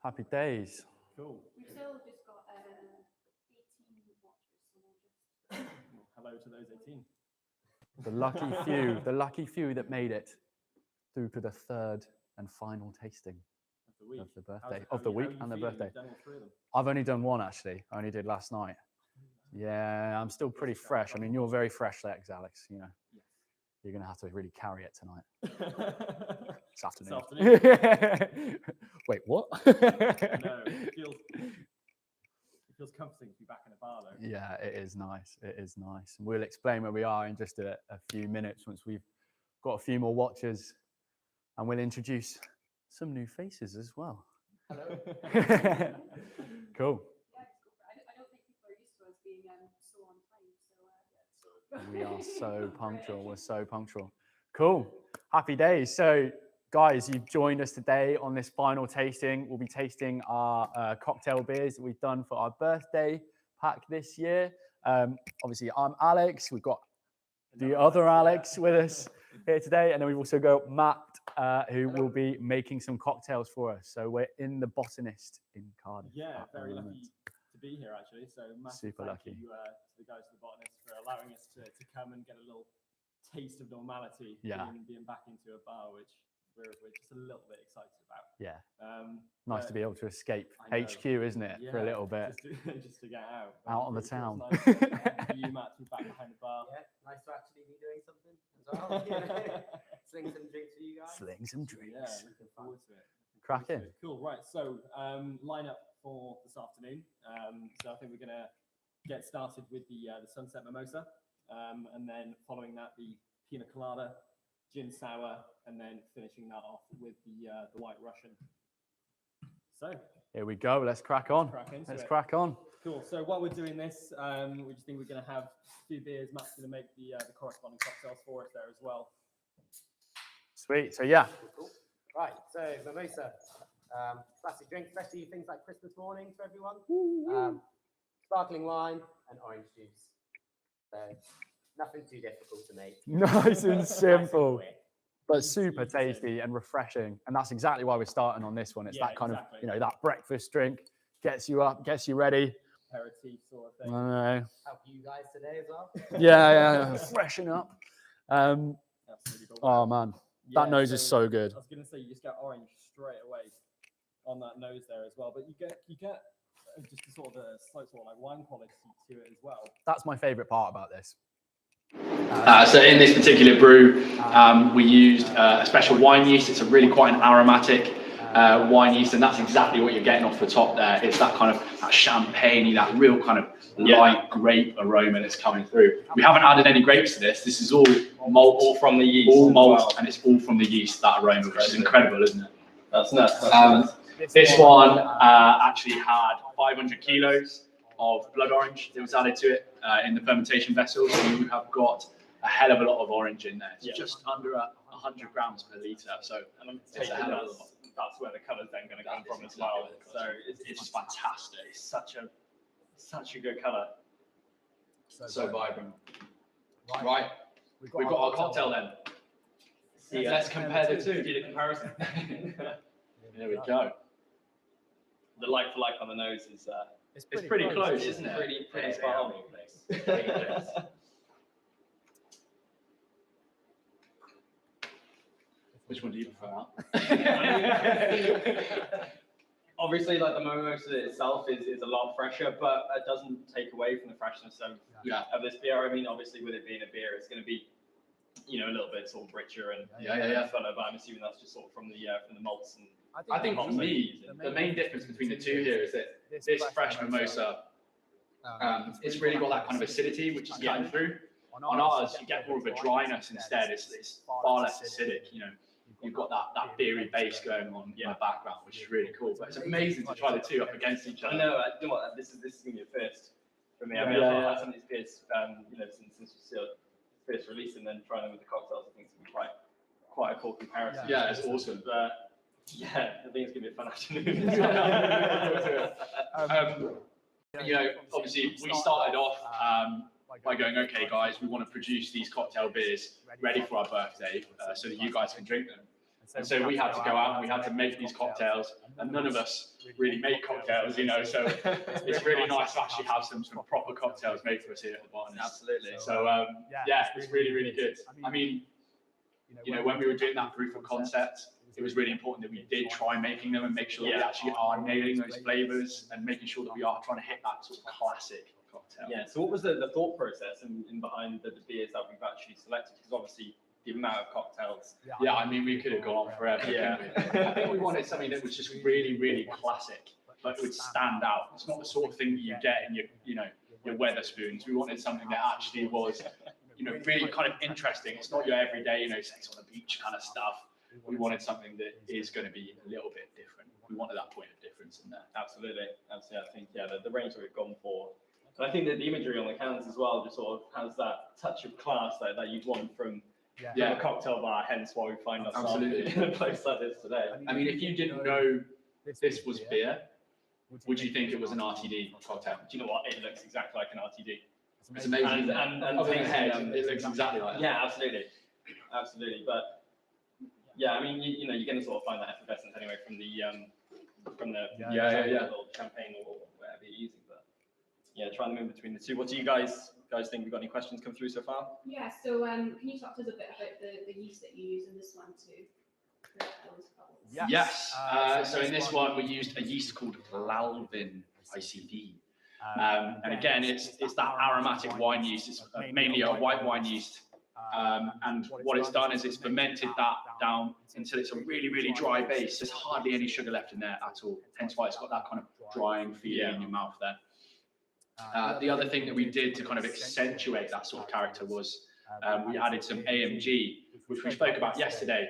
Happy days. Cool. We've still just got 18 watchers, so we'll just... Hello to those 18. The lucky few that made it through to the third and final tasting of the birthday, of the week and the birthday. You've done all 3 of them. I've only done one actually. I only did last night. Yeah, I'm still pretty fresh. I mean, you're very fresh legs, Alex. You know, you're gonna have to really carry it tonight. This afternoon. Wait, what? No, it feels comforting to be back in a bar though. Yeah, it is nice. It is nice. And we'll explain where we are in just a few minutes once we've got a few more watchers, and we'll introduce some new faces as well. Hello. Cool. I don't think people are used to us being so on time. So We are so punctual. We're so punctual. Cool. Happy days. So, guys, you've joined us today on this final tasting. We'll be tasting our cocktail beers that we've done for our birthday pack this year. Obviously, I'm Alex. We've got the other Alex with us here today. And then we've also got Matt, who will be making some cocktails for us. So we're in the Botanist in Cardiff. Yeah, very lucky to be here actually. So massive Super thank lucky. you to the guys at the Botanist for allowing us to come and get a little taste of normality. Yeah. Being back into a bar, which we're just a little bit excited about. Yeah. Nice to be able to escape HQ, isn't it, Yeah, for a little bit? Just to get out. Out on the town. Nice for you, Matt, to be back behind the bar. Yeah, nice to actually be doing something as well. Sling some drinks for you guys. Sling some drinks. Yeah, looking forward to it. Cracking. Cool, right. So, line up for this afternoon. So I think we're going to get started with the Sunset Mimosa. And then following that, the Pina colada, gin sour, and then finishing that off with the White Russian. So here we go. Let's crack on. Let's crack on. Cool. So while we're doing this, we just think we're going to have a few beers. Matt's going to make the corresponding cocktails for us there as well. Sweet. So yeah. Cool. Right. So mimosa, classic drink, especially things like Christmas morning for everyone. Sparkling wine and orange juice. So nothing too difficult to make. Nice and simple, but super tasty and refreshing. And that's exactly why we're starting on this one. It's that kind of, that breakfast drink, gets you up, gets you ready. Aperitif sort of thing. I know. Help you guys today as well. Yeah. Freshen up. Absolutely. Oh man, that nose is so good. I was going to say you just get orange straight away on that nose there as well, but you get just a sort of a slight sort of like wine quality to it as well. That's my favourite part about this. So in this particular brew, we used a special wine yeast. It's a really quite an aromatic wine yeast, and that's exactly what you're getting off the top there. It's that kind of that champagne-y, that real kind of light grape aroma that's coming through. We haven't added any grapes to this. This is all malt, all from the yeast, all malt, and it's all from the yeast, that aroma, which is incredible, isn't it? That's nuts. This one actually had 500 kilos of blood orange that was added to it in the fermentation vessel. So you have got a hell of a lot of orange in there. It's just under 100 grams per litre. So it's a hell of a lot. That's where the colour's then going to come from as well. So It's just fantastic. it's such a good colour. So vibrant. Right. We've got our cocktail then. Yeah. Let's compare the two. Do the comparison. There we go. The like for like on the nose is It's pretty close, isn't it? pretty spot on. Which one do you prefer? Obviously, like the mimosa itself is a lot fresher, but it doesn't take away from the freshness of this beer. I mean, obviously, with it being a beer, it's going to be a little bit sort of richer and fuller. But I'm assuming that's just sort of from the malts and. I think for me, the main difference between the two here is that this fresh mimosa, it's really got that kind of acidity which is getting through. On ours, you get more of a dryness instead. It's far less acidic. You've got that beery base going on in the background, which is really cool. But it's amazing to try the two up against each other. I know. You know what? This is going to be a first for me. I mean, I've had some of these beers, since first release, and then trying them with the cocktails. I think it's going to be quite a cool comparison. Yeah, it's awesome. But yeah, I think it's going to be a fun afternoon. Obviously, we started off by going, okay, guys, we want to produce these cocktail beers ready for our birthday so that you guys can drink them. And so we had to go out and we had to make these cocktails, and none of us really make cocktails, you know, so it's really nice to actually have some proper cocktails made for us here at the Botanist. Absolutely. So yeah, it's really, really good. I mean, you know, when we were doing that proof of concept, it was really important that we did try making them and make sure that we actually are nailing those flavors and making sure that we are trying to hit that sort of classic cocktail. Yeah. So what was the thought process in behind the beers that we've actually selected? Because obviously the amount of cocktails. Yeah, I mean, we could have gone on forever. Yeah. I think we wanted something that was just really, really classic, but it would stand out. It's not the sort of thing that you get in your Wetherspoons. We wanted something that actually was, really kind of interesting. It's not your everyday, sex on the beach kind of stuff. We wanted something that is going to be a little bit different. We wanted that point of difference in there. Absolutely. I think the range that we've gone for. And I think that the imagery on the cans as well just sort of has that touch of class that you'd want from a cocktail bar, hence why we find ourselves in a place like this today. I mean, if you didn't know this was beer, would you think it was an RTD cocktail? Do you know what? It looks exactly like an RTD. It's amazing. And Over your head, it looks exactly like that. Yeah, absolutely. But yeah, I mean, you're going to sort of find that effervescence anyway from the little champagne or whatever you're using. But yeah, try them in between the two. What do you guys think? We've got any questions come through so far? Yeah, so can you talk to us a bit about the yeast that you use in this one to create those bubbles? Yes. So in this one, we used a yeast called Lalvin ICD. And again, it's that aromatic wine yeast. It's mainly a white wine yeast. And what it's done is it's fermented that down until it's a really, really dry base. There's hardly any sugar left in there at all. Hence why it's got that kind of drying feeling in your mouth there. The other thing that we did to kind of accentuate that sort of character was we added some AMG, which we spoke about yesterday.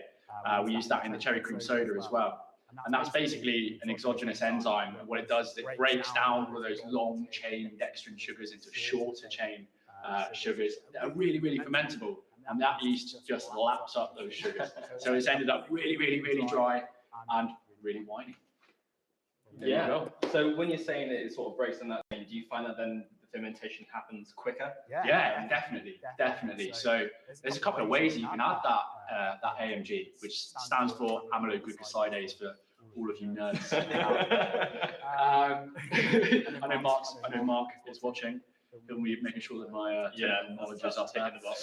We used that in the cherry cream soda as well. And that's basically an exogenous enzyme. And what it does is it breaks down all of those long chain dextrin sugars into shorter chain sugars that are really, really fermentable. And that yeast just laps up those sugars. So it's ended up really, really, really dry and really winey. Yeah. So when you're saying that it sort of breaks on that thing, do you find that then the fermentation happens quicker? Yeah, definitely. So there's a couple of ways that you can add that AMG, which stands for amyloglucosidase for all of you nerds. I know Mark is watching. He'll be making sure that my knowledge is up in the box.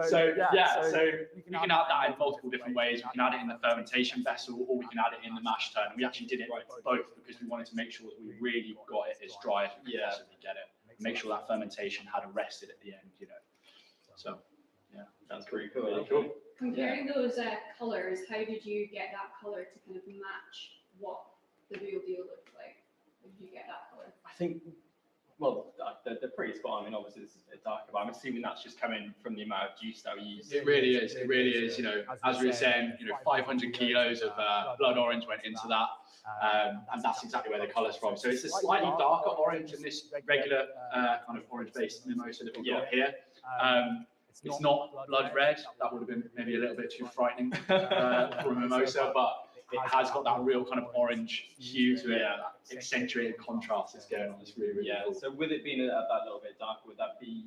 So you can add that in multiple different ways. We can add it in the fermentation vessel, or we can add it in the mash tun. We actually did it both because we wanted to make sure that we really got it as dry as we could possibly get it. Make sure that fermentation had arrested at the end, So yeah, that's pretty cool. Comparing those colours, how did you get that colour to kind of match what the real deal looked like? How did you get that colour? I think, well, they're pretty spot on. I mean, obviously it's darker, but I'm assuming that's just coming from the amount of juice that we use. It really is. As we were saying, 500 kilos of blood orange went into that, and that's exactly where the colour's from. So it's a slightly darker orange than this regular kind of orange-based mimosa that we've got here. It's not blood red. That would have been maybe a little bit too frightening for a mimosa, but it has got that real kind of orange hue to it, that accentuated contrast that's going on. It's really, really cool. So with it being that little bit darker, would that be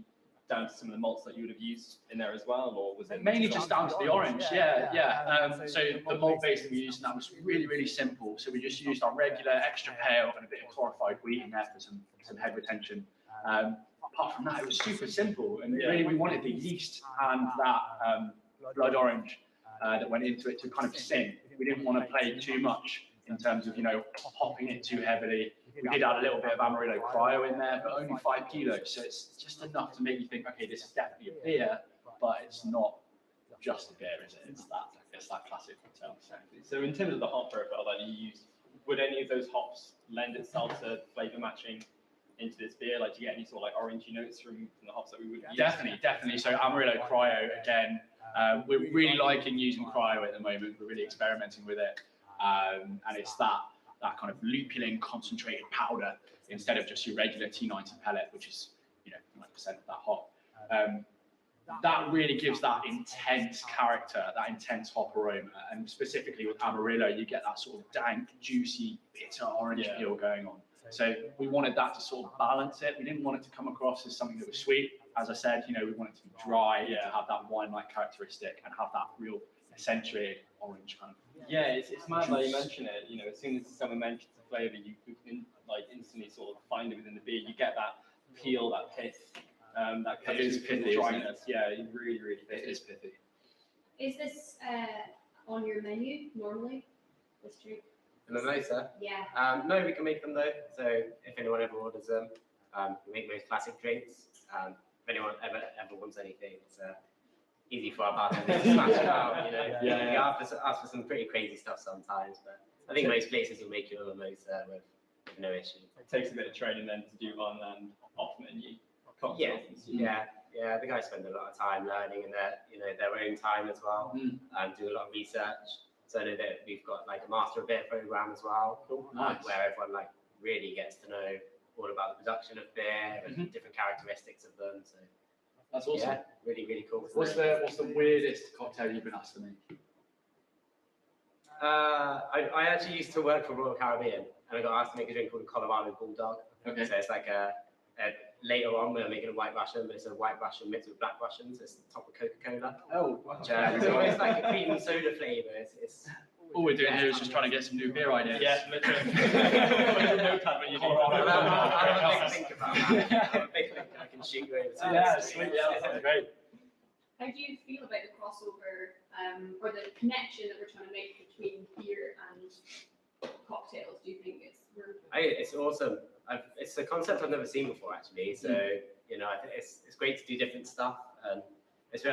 down to some of the malts that you would have used in there as well, or was it mainly just down to the orange? So the malt base that we used in that was really, really simple. So we just used our regular extra pale and a bit of clarified wheat in there for some head retention. Apart from that, it was super simple, and really we wanted the yeast and that blood orange that went into it to kind of sing. We didn't want to play too much in terms of hopping it too heavily. We did add a little bit of Amarillo Cryo in there, but only 5 kilos, so it's just enough to make you think, okay, this is definitely a beer, but it's not just a beer, is it? It's that classic cocktail. So in terms of the hop profile that you used, would any of those hops lend itself to flavour matching into this beer? Like, do you get any sort of orangey notes from the hops that we would use? Definitely. So Amarillo Cryo again. We're really liking using cryo at the moment. We're really experimenting with it, and it's that kind of lupulin concentrated powder instead of just your regular T90 pellet, which is 90% of that hop. That really gives that intense character, that intense hop aroma, and specifically with Amarillo, you get that sort of dank, juicy, bitter orange peel going on. So we wanted that to sort of balance it. We didn't want it to come across as something that was sweet. as I said, you know, we want it to be dry, to have that wine-like characteristic and have that real accentuated orange kind of. Yeah, it's mad that you mention it. You know, as soon as someone mentions the flavour, you can like instantly sort of find it within the beer. You get that peel, that pith, that kind It is of pithy, isn't dryness. Yeah, it really pithy. It is pithy. Is this on your menu normally? This drink? The mimosa. Yeah. No, we can make them though. So if anyone ever orders them, we make those classic drinks. If anyone ever wants anything, it's easy for our bartenders to smash it out. You know, we ask for some pretty crazy stuff sometimes, but I think most places will make you a mimosa with no issue. It takes a bit of training then to do on and off menu Yeah, cocktails. yeah. The guys spend a lot of time learning in their own time as well, and do a lot of research. So I know that we've got like a master of beer program as well, Nice. where everyone like really gets to know all about the production of beer and different characteristics of them. So That's awesome. yeah, really cool. What's the weirdest cocktail you've been asked to make? I actually used to work for Royal Caribbean, and I got asked to make a drink called Colorado Bulldog. Okay. So it's like later on we're making a White Russian, but it's a White Russian mixed with Black Russian, so it's the top of Coca-Cola. Oh, wow. It's almost like a cream and soda flavour. It's All we're doing here is just trying to get some new beer ideas. Yeah, literally. I'll have a big think about that. I'll have a big think. I can shoot you over to Yeah, this. sweet. Yeah, that's great. How do you feel about the crossover or the connection that we're trying to make between beer and cocktails? Do you think It's awesome. It's a concept I've never seen before, actually. So you know, I think it's great to do different stuff. And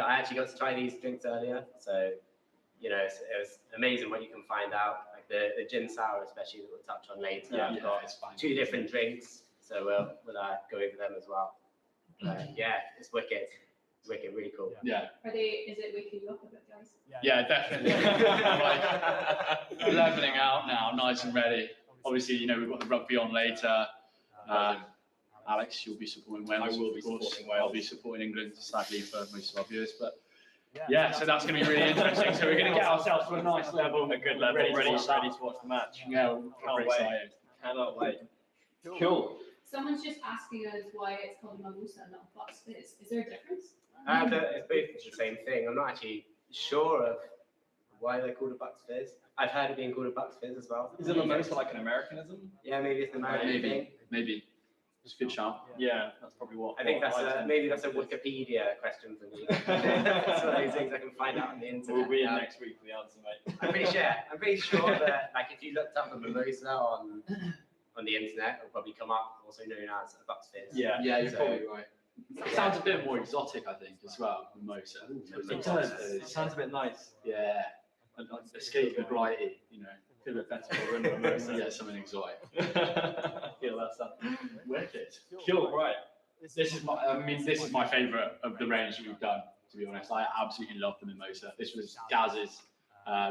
I actually got to try these drinks earlier, so you know, it was amazing what you can find out. Like the gin sour, especially, that we'll touch on later. Yeah, I've got it's fine. 2 different drinks, so we'll go over them as well. Yeah, it's wicked. It's wicked, really cool. Yeah. is it waking you up a bit, guys? Yeah, definitely. Like, leveling out now, nice and ready. Obviously, you know, we've got the rugby on later. Alex, you'll be supporting Wales. I will be of course. supporting Wales. I'll be supporting England, sadly, for most of our viewers. But yeah, so that's going to be really interesting. So we're going to get ourselves to a nice level. A good level, ready to watch the match. Yeah, Can't very wait. excited. Cannot wait. Cool. Someone's just asking us why it's called mimosa, not Bucks Fizz. Is there a difference? It's both the same thing. I'm not actually sure of why they're called a Bucks Fizz. I've heard it being called a Bucks Fizz as well. Is it mimosa like an Americanism? Yeah, maybe it's an American thing. Maybe. It's a good shout. Yeah, that's probably what. I think that's maybe that's a what Wikipedia question for me. It's one of those things I can find out on the internet. We'll be in next week for the answer, mate. I'm pretty sure that like if you looked up a mimosa on the internet, it'll probably come up, also known as a Bucks Fizz. Yeah. Yeah, you're So- probably right. It sounds a bit more exotic, I think, as well, mimosa. It does. It sounds a bit nice. Yeah. Escape the blighty, you know. Feel a bit better for a mimosa. Yeah, something exotic. I feel that stuff. Wicked. Cool, right. This is my favourite of the range that we've done, to be honest. I absolutely love the mimosa. This was Gaz's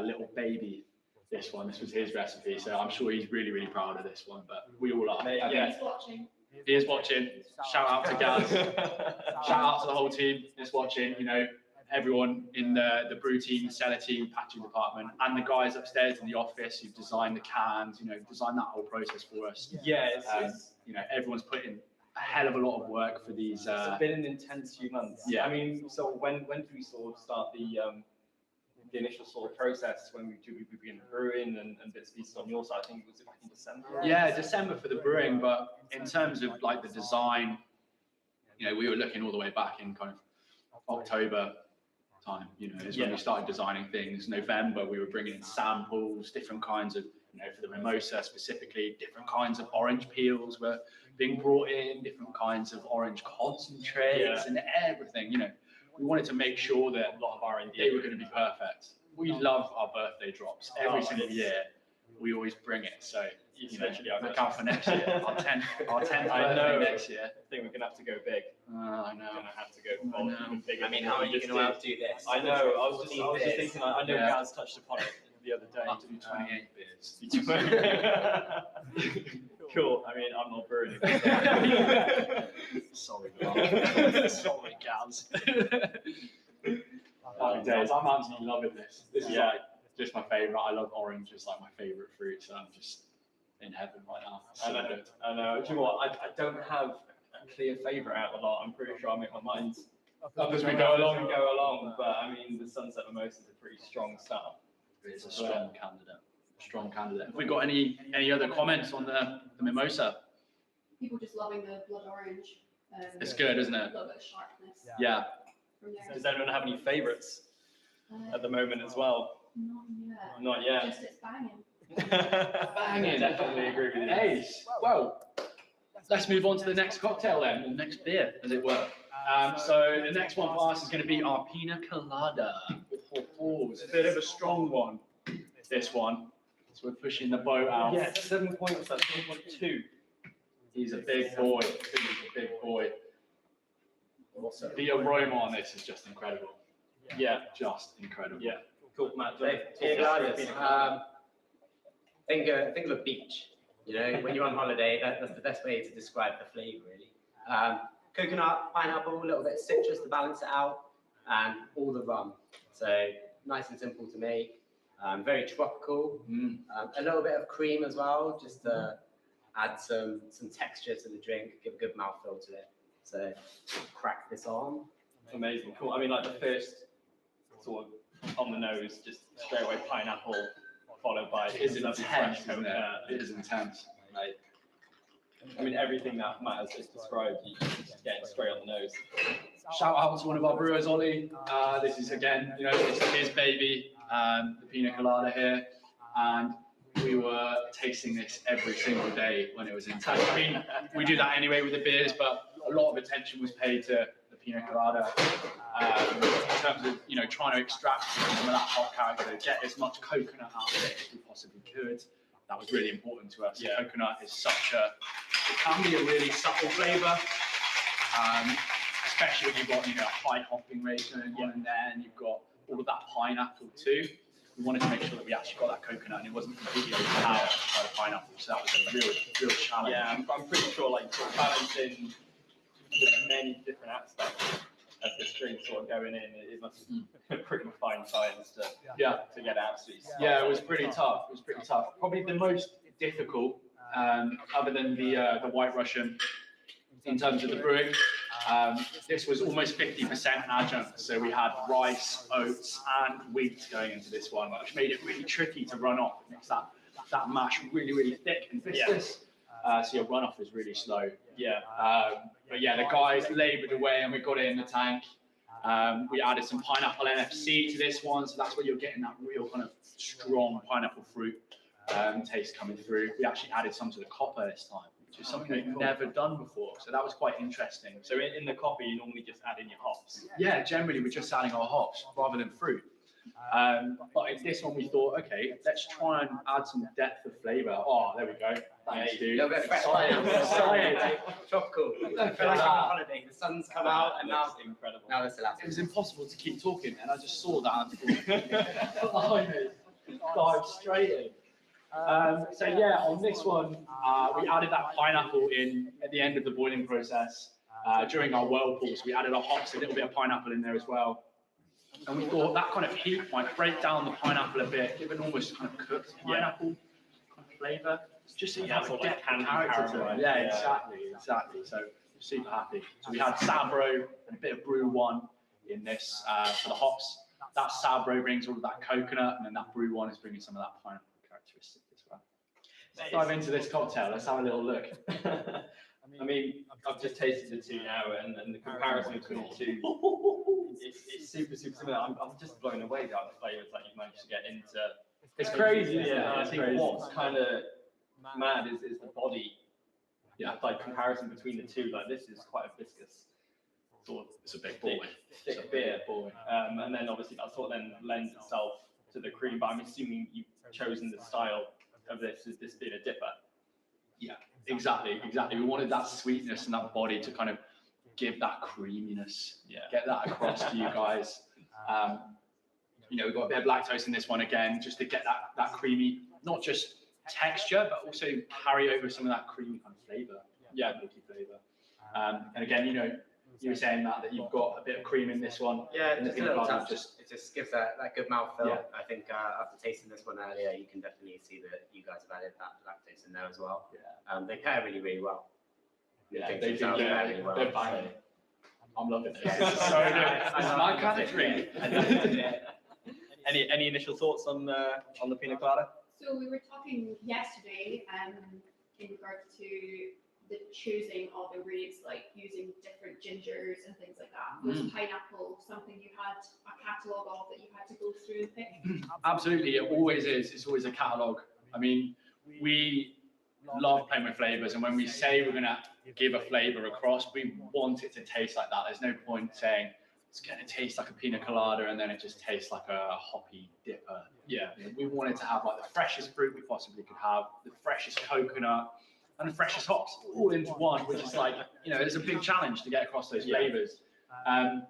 little baby, this one. This was his recipe, so I'm sure he's really, really proud of this one, but we all are. Mate, Yeah. He's watching. He is watching. Shout out to Gaz. Shout out to the whole team that's watching, you know, everyone in the brew team, cellar team, packaging department, and the guys upstairs in the office who've designed the cans, you know, designed that whole process for us. Yeah, it's You know, everyone's put in a hell of a lot of work for these. it's been an intense few months. Yeah. I mean, so when did we sort of start the initial sort of process when we began brewing and bits and pieces on your side? I think was it back in December? Yeah, December for the brewing, but in terms of like the design, you know, we were looking all the way back in kind of October time, you know, is when we started designing things. November, we were bringing in samples, different kinds of, you know, for the mimosa specifically, different kinds of orange peels were being brought in, different kinds of orange concentrates and everything, you know. We wanted to make sure that A lot of R&D. they were going to be perfect. We love our birthday drops every single year. We always bring it. So, you know, look out for next year. Our 10th I know. birthday next year. I think we're gonna have to go big. I We're know. gonna have to go bold, even bigger. I mean, than how are what you we going to just did. outdo this? I know. I was just thinking. I know Yeah. Gaz touched upon it the other day. Up to 28 beers. Cool. I mean, I'm not brewing. Sorry, Gaz. Sorry, Gaz. Happy days. I'm absolutely loving this. This is like just my favourite. I love orange. It's like my favourite fruit. So I'm just in heaven right now. I know. Do you know what? I don't have clear favourite out of the lot. I'm pretty sure I'll make my mind Up as we go along. go along. But I mean, the Sunset Mimosa is a pretty strong start. It's a strong candidate. Strong candidate. Have we got any other comments on the mimosa? People just loving the blood orange. It's good, isn't A it? little bit of sharpness Yeah. from there. Does anyone have any favourites Uh, at the moment as well? Not yet. Not yet. Just it's banging. Banging. Definitely agree with you. Ace. Well, let's move on to the next cocktail then, or next beer, as it were. So the next one for us is going to be our Pina colada. Oh, it's a bit of a strong one, this one. So we're pushing the boat out. Yeah, 7 points, that's 7.2. He's a big boy. He's a big boy. Awesome. The aroma on this is just incredible. Yeah, Just incredible. yeah. Cool, Matt. Pina coladas. Think of a beach. You know, when you're on holiday, that's the best way to describe the flavour, really. Coconut, pineapple, a little bit of citrus to balance it out, and all the rum. So nice and simple to make. Very tropical. A little bit of cream as well, just to add some texture to the drink, give a good mouthfeel to it. So crack this on. Amazing, cool. I mean, like the first sort of on the nose, just straight away pineapple, followed by It is lovely intense, fresh isn't it? coconut. It is intense. Like, I mean, everything that Matt has just described, you just get it straight on the nose. Shout out to one of our brewers, Ollie. This is again, it's his baby, the Pina colada here, and we were tasting this every single day when it was in tank. I mean, we do that anyway with the beers, but a lot of attention was paid to the Pina colada in terms of trying to extract some of that hot character, get as much coconut out of it as we possibly could. That was really important to us. Yeah. Coconut is it can be a really subtle flavour. Especially when you've got a high hopping rate going on in there, and you've got all of that pineapple too. We wanted to make sure that we actually got that coconut and it wasn't completely overpowered by the pineapple. So that was a real challenge. Yeah, I'm pretty sure like sort of balancing the many different aspects of this drink sort of going in, it must be a pretty fine science to get it absolutely. Yeah, it was pretty tough. It was pretty tough. Probably the most difficult, other than the White Russian, in terms of the brewing. This was almost 50% adjunct, so we had rice, oats, and wheat going into this one, which made it really tricky to run off. It makes that mash really thick and viscous. So your runoff is really slow. Yeah. But yeah, the guys laboured away and we got it in the tank. We added some pineapple NFC to this one, so that's where you're getting that real kind of strong pineapple fruit taste coming through. We actually added some to the copper this time, which is something we've never done before, so that was quite interesting. So in the coffee, you normally just add in your hops. Yeah, generally we're just adding our hops rather than fruit. But in this one we thought, okay, let's try and add some depth of flavour. Oh, there we go. Thanks, A dude. little bit of fresh Excited. tropical. I feel like I'm on holiday. The sun's come out, and now That's incredible. this is It was impossible to keep talking, and I just saw that and thought, dive straight in. So yeah, on this one, we added that pineapple in at the end of the boiling process. During our whirlpools, we added our hops, a little bit of pineapple in there as well. And we thought that kind of heat might break down the pineapple a bit, give an almost kind of cooked pineapple kind of flavour, just so you have a sort of like depth candy character to it. caramel. Yeah, Yeah. exactly. So we're super happy. So we had Sabro and a bit of Brew One in this for the hops. That Sabro brings all of that coconut, and then that Brew One is bringing some of that pineapple characteristic as well. Let's dive into this cocktail. Let's have a little look. I mean, I've just tasted the two now, and the comparison between the two, it's super similar. I'm just blown away by the flavours that you've managed to get into. It's crazy, isn't it? Yeah, I It's think crazy. what's kind of mad is the body. Yeah. Like comparison between the two, like this is quite a viscous sort of It's a big boy. thick beer. boy. And then obviously that sort of then lends itself to the cream, but I'm assuming you've chosen the style of this as this being a dipper. Yeah, exactly. We wanted that sweetness and that body to kind of give that creaminess. Yeah. Get that across to you guys. We've got a bit of lactose in this one again, just to get that creamy, not just texture, but also carry over some of that creamy kind of flavour. Yeah, milky flavour. And again, you were saying that you've got a bit of cream in this one. Yeah, in the just a peanut little butter, touch. It just gives that good mouthfeel. Yeah. I think after tasting this one earlier, you can definitely see that you guys have added that lactose in there as well. Yeah. They pair really well. Yeah, Drinks they do. themselves Yeah, really well, they're banging. so- I'm loving this. Yeah. This is so good. This is my kind of drink. Any initial thoughts on the pina colada? So we were talking yesterday in regards to the choosing of ingredients, like using different gingers and things like that. Was pineapple something you had a catalogue of that you had to go through and pick? Absolutely, it always is. It's always a catalogue. I mean, we love playing with flavors, and when we say we're going to give a flavor across, we want it to taste like that. There's no point saying it's going to taste like a pina colada and then it just tastes like a hoppy dipper. Yeah, we want it to have like the freshest fruit we possibly could have, the freshest coconut, and the freshest hops all into one, which is like, you know, it's a big challenge to get across those flavors. And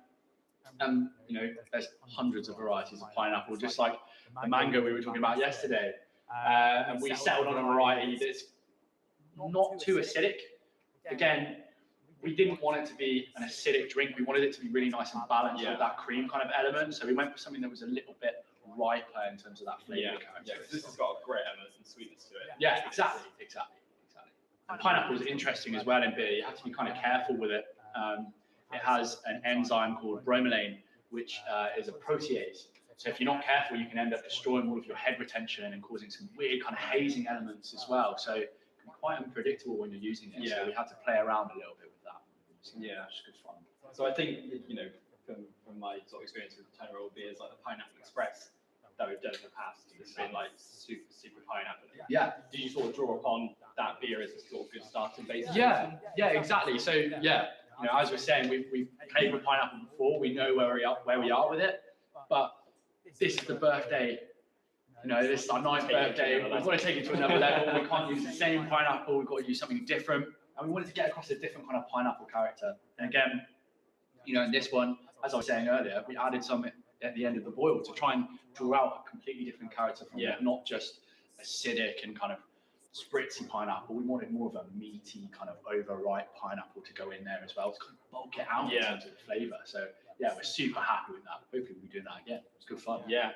you know, there's hundreds of varieties of pineapple, just like the mango we were talking about yesterday. And we settled on a variety that's not too acidic. Again, we didn't want it to be an acidic drink. We wanted it to be really nice and balanced with that cream kind of element. So we went for something that was a little bit riper in terms of that flavor. Yeah, because this has got a great element and sweetness to it. Yeah, exactly. And pineapple is interesting as well in beer. You have to be kind of careful with it. It has an enzyme called bromelain, which is a protease. So if you're not careful, you can end up destroying all of your head retention and causing some weird kind of hazing elements as well. So it can be quite unpredictable when you're using it. So we had to play around a little bit with that. Yeah, it's good fun. So I think, you know, from my sort of experience with 10-year-old beers, like the Pineapple Express that we've done in the past, it's been like super pineapple. Yeah. Did you sort of draw upon that beer as a sort of good starting base? Yeah, exactly. So yeah, you know, as we're saying, we've played with pineapple before. We know where we are with it, but this is the birthday. You know, this is our 9th birthday. We've got to take it to another level. We can't use the same pineapple. We've got to use something different, and we wanted to get across a different kind of pineapple character. And again, you know, in this one, as I was saying earlier, we added some at the end of the boil to try and draw out a completely different character from it, not just acidic and kind of spritzy pineapple. We wanted more of a meaty, kind of overripe pineapple to go in there as well to kind of bulk it out in terms of the flavour. So yeah, we're super happy with that. Hopefully we'll be doing that again. It's good fun. Yeah.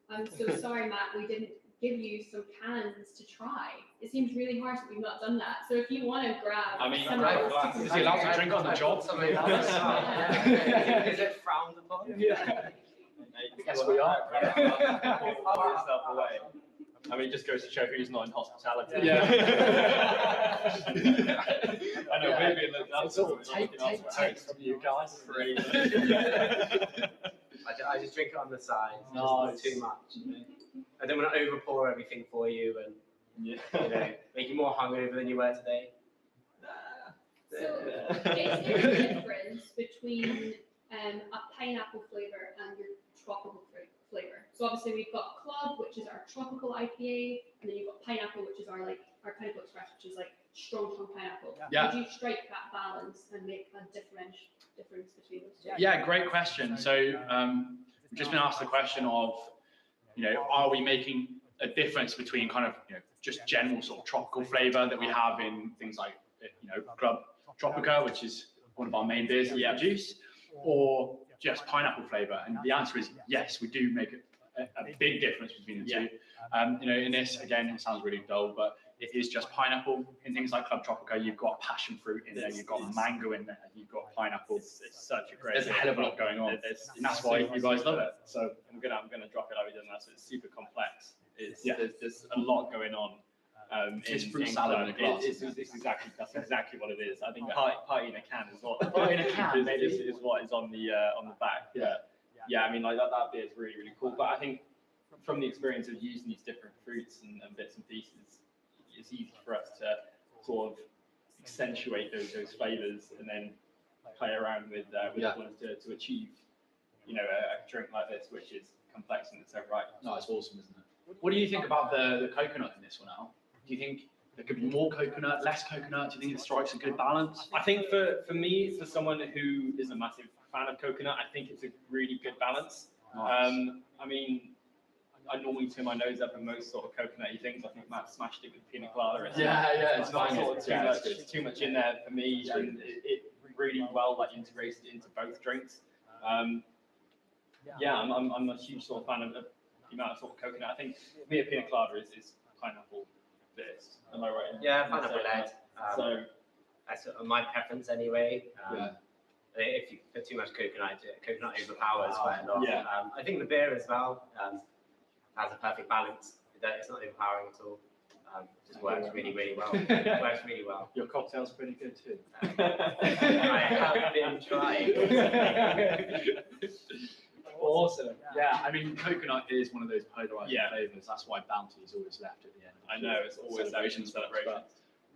I'm so sorry, Matt, we didn't give you some cans to try. It seems really harsh that we've not done that. So if you want to grab some of those Is he allowed to drink on the job? Is it frowned upon? Yeah. Yes, we are. Pour yourself away. I mean, it just goes to show who's not in hospitality. Yeah. I know, maybe that's all. Take takes from you guys. I just drink it on the side. No, It's too much. I don't want to over pour everything for you and you know, make you more hungover than you were today. So is there a difference between a pineapple flavour and your tropical flavour? So obviously we've got Club, which is our tropical IPA, and then you've got Pineapple, which is our Pineapple Express, which is like strong pineapple. Yeah. Would you strike that balance and make a difference between those two? Yeah, great question. So we've just been asked the question of, you know, are we making a difference between kind of, you know, just general sort of tropical flavour that we have in things like, you know, Club Tropica, which is one of our main beers that we produce, or just pineapple flavour? And the answer is yes, we do make a big difference between the two. You know, in this, again, it sounds really dull, but it is just pineapple. In things like Club Tropica, you've got passion fruit in there, you've got mango in there, you've got pineapple. It's such a great. There's a hell of a lot going on, and that's why you guys love it. So I'm gonna drop it like we did last. It's super complex. There's a lot going on. It's fruit salad in a glass. That's exactly what it is. I think party in a can is what Party in a can, is what is on the back. Yeah. I mean, like that beer is really cool. But I think from the experience of using these different fruits and bits and pieces, it's easy for us to sort of accentuate those flavors and then play around with ones to achieve, you know, a drink like this, which is complex in its own right. No, it's awesome, isn't it? What do you think about the coconut in this one, Al? Do you think there could be more coconut, less coconut? Do you think it strikes a good balance? I think for me, for someone who is a massive fan of coconut, I think it's a really good balance. Nice. I mean, I normally turn my nose up at most sort of coconutty things. I think Matt smashed it with pina colada. It's It's not nice. sort of too much in there for me, and it really well like integrated into both drinks. I'm a huge sort of fan of the amount of sort of coconut. I think for me, a pina colada is pineapple based. Am I right? Yeah, pineapple led. So that's my preference anyway. Yeah. If you put too much coconut overpowers quite a lot. Yeah. I think the beer as well has a perfect balance. It's not overpowering at all. Just works really, really well. Works really well. Your cocktail's pretty good too. I have been trying. Awesome. Yeah, I mean, coconut is one of those polarizing Yeah. flavors. That's why Bounty is always left at the end. I know, it's always celebrations, celebrations. but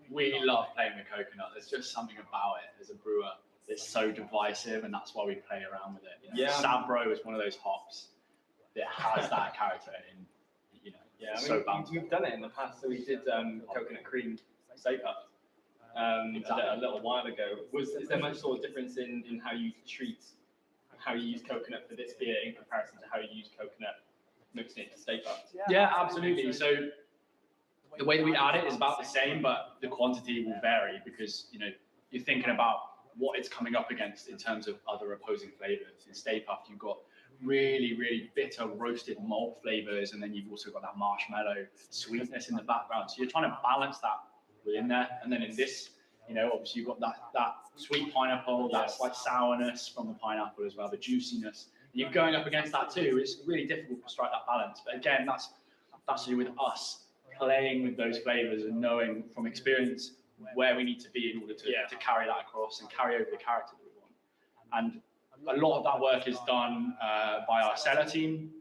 we love playing with coconut. There's just something about it as a brewer. It's so divisive, and that's why we play around with it. You know, Yeah. Sabro is one of those hops that has that character in. You know, Yeah, it's I so mean, bounty. we've done it in the past. So we did coconut cream Stay Puft Exactly. a little while ago. Is there much sort of difference in how you use coconut for this beer in comparison to how you use coconut mixing it to Stay Puft? Yeah, absolutely. So the way that we add it is about the same, but the quantity will vary because you're thinking about what it's coming up against in terms of other opposing flavors. In Stay Puft, you've got really, really bitter roasted malt flavors, and then you've also got that marshmallow sweetness in the background. So you're trying to balance that within there. And then in this, obviously you've got that sweet pineapple, that slight sourness from the pineapple as well, the juiciness. And you're going up against that too. It's really difficult to strike that balance. But again, that's to do with us playing with those flavors and knowing from experience where we need to be in order to carry that across and carry over the character that we want. And a lot of that work is done by our cellar team.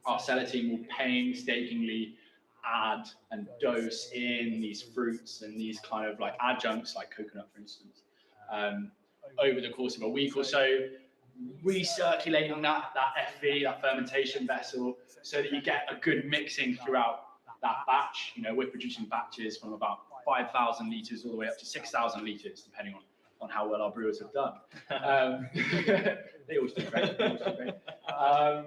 Our cellar team will painstakingly add and dose in these fruits and these kind of like adjuncts, like coconut, for instance, over the course of a week or so, recirculating that FV, that fermentation vessel, so that you get a good mixing throughout that batch. We're producing batches from about 5,000 litres all the way up to 6,000 litres, depending on how well our brewers have done. They always do great. So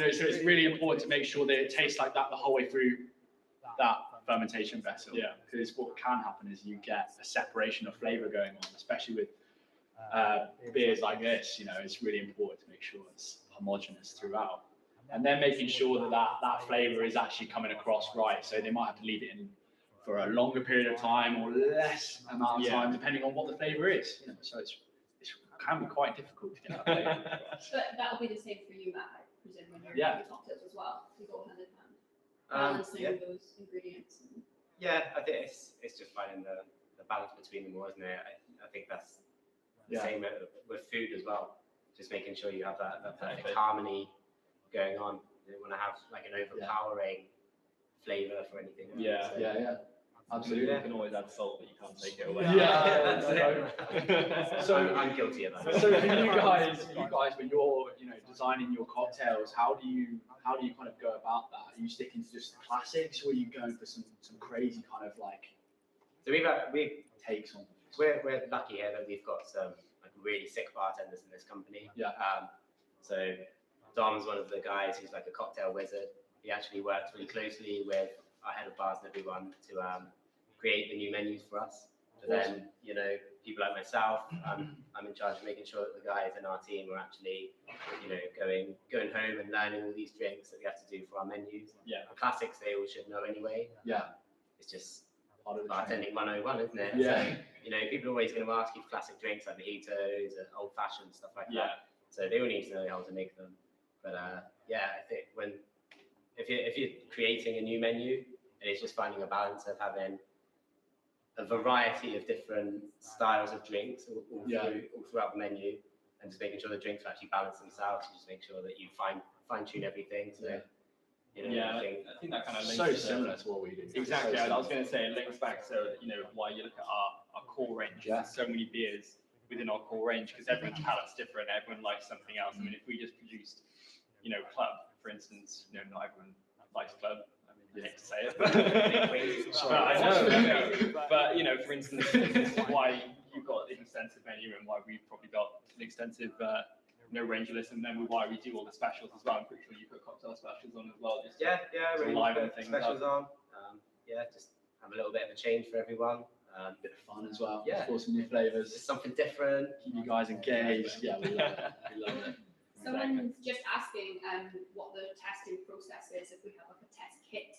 it's really important to make sure that it tastes like that the whole way through that fermentation vessel. Yeah. Because what can happen is you get a separation of flavour going on, especially with beers like this. It's really important to make sure it's homogeneous throughout. And then making sure that flavour is actually coming across right. So they might have to leave it in for a longer period of time or less amount of time, depending on what the flavour is. So it can be quite difficult to get that flavour across. But that'll be the same for you, Matt, I presume, when you're Yeah. making cocktails as well. You go hand in hand, balancing those ingredients. Yeah, I think it's just finding the balance between them all, isn't it? I think that's the same with food as well. Just making sure you have that perfect harmony going on. You don't want to have like an overpowering flavour for anything. Yeah. Absolutely. You can always add salt, but you can't take it away. Yeah, that's it. So I'm guilty of that. So for you guys, when you're designing your cocktails, how do you kind of go about that? Are you sticking to just classics, or are you going for some crazy kind of like? So we've takes on. We're lucky here that we've got some like really sick bartenders in this company. Yeah. So Dom's one of the guys who's like a cocktail wizard. He actually works really closely with our head of bars and everyone to create the new menus for us. But then, people like myself, I'm in charge of making sure that the guys in our team are actually, going home and learning all these drinks that we have to do for our menus. Yeah. The classics they all should know anyway. Yeah. It's just Part of the bartending 101, isn't it? Yeah. So, people are always going to ask you for classic drinks like mojitos and old-fashioned stuff like Yeah. that. So they all need to know how to make them. But I think if you're creating a new menu, and it's just finding a balance of having a variety of different styles of drinks all throughout the menu, and just making sure the drinks actually balance themselves, and just make sure that you fine tune everything. So, I think that kind of links So to- similar to what we do. Exactly. So I was going to say it links back to why you look at our core range. Yeah. There's so many beers within our core range because everyone's palate's different. Everyone likes something else. I mean, if we just produced, Club, for instance, not everyone likes Club. I hate to say it, but I know. But for instance, this is why you've got an extensive menu and why we've probably got an extensive range list, and then why we do all the specials as well. I'm pretty sure you put cocktail specials on as well. Just really liven put things specials up. on. Just have a little bit of a change for everyone. bit of fun as well. Yeah. For some new flavors. Just something different. Keep you guys engaged. Yeah, we love it. We love it. Someone's just asking what the testing process is, if we have like a test kit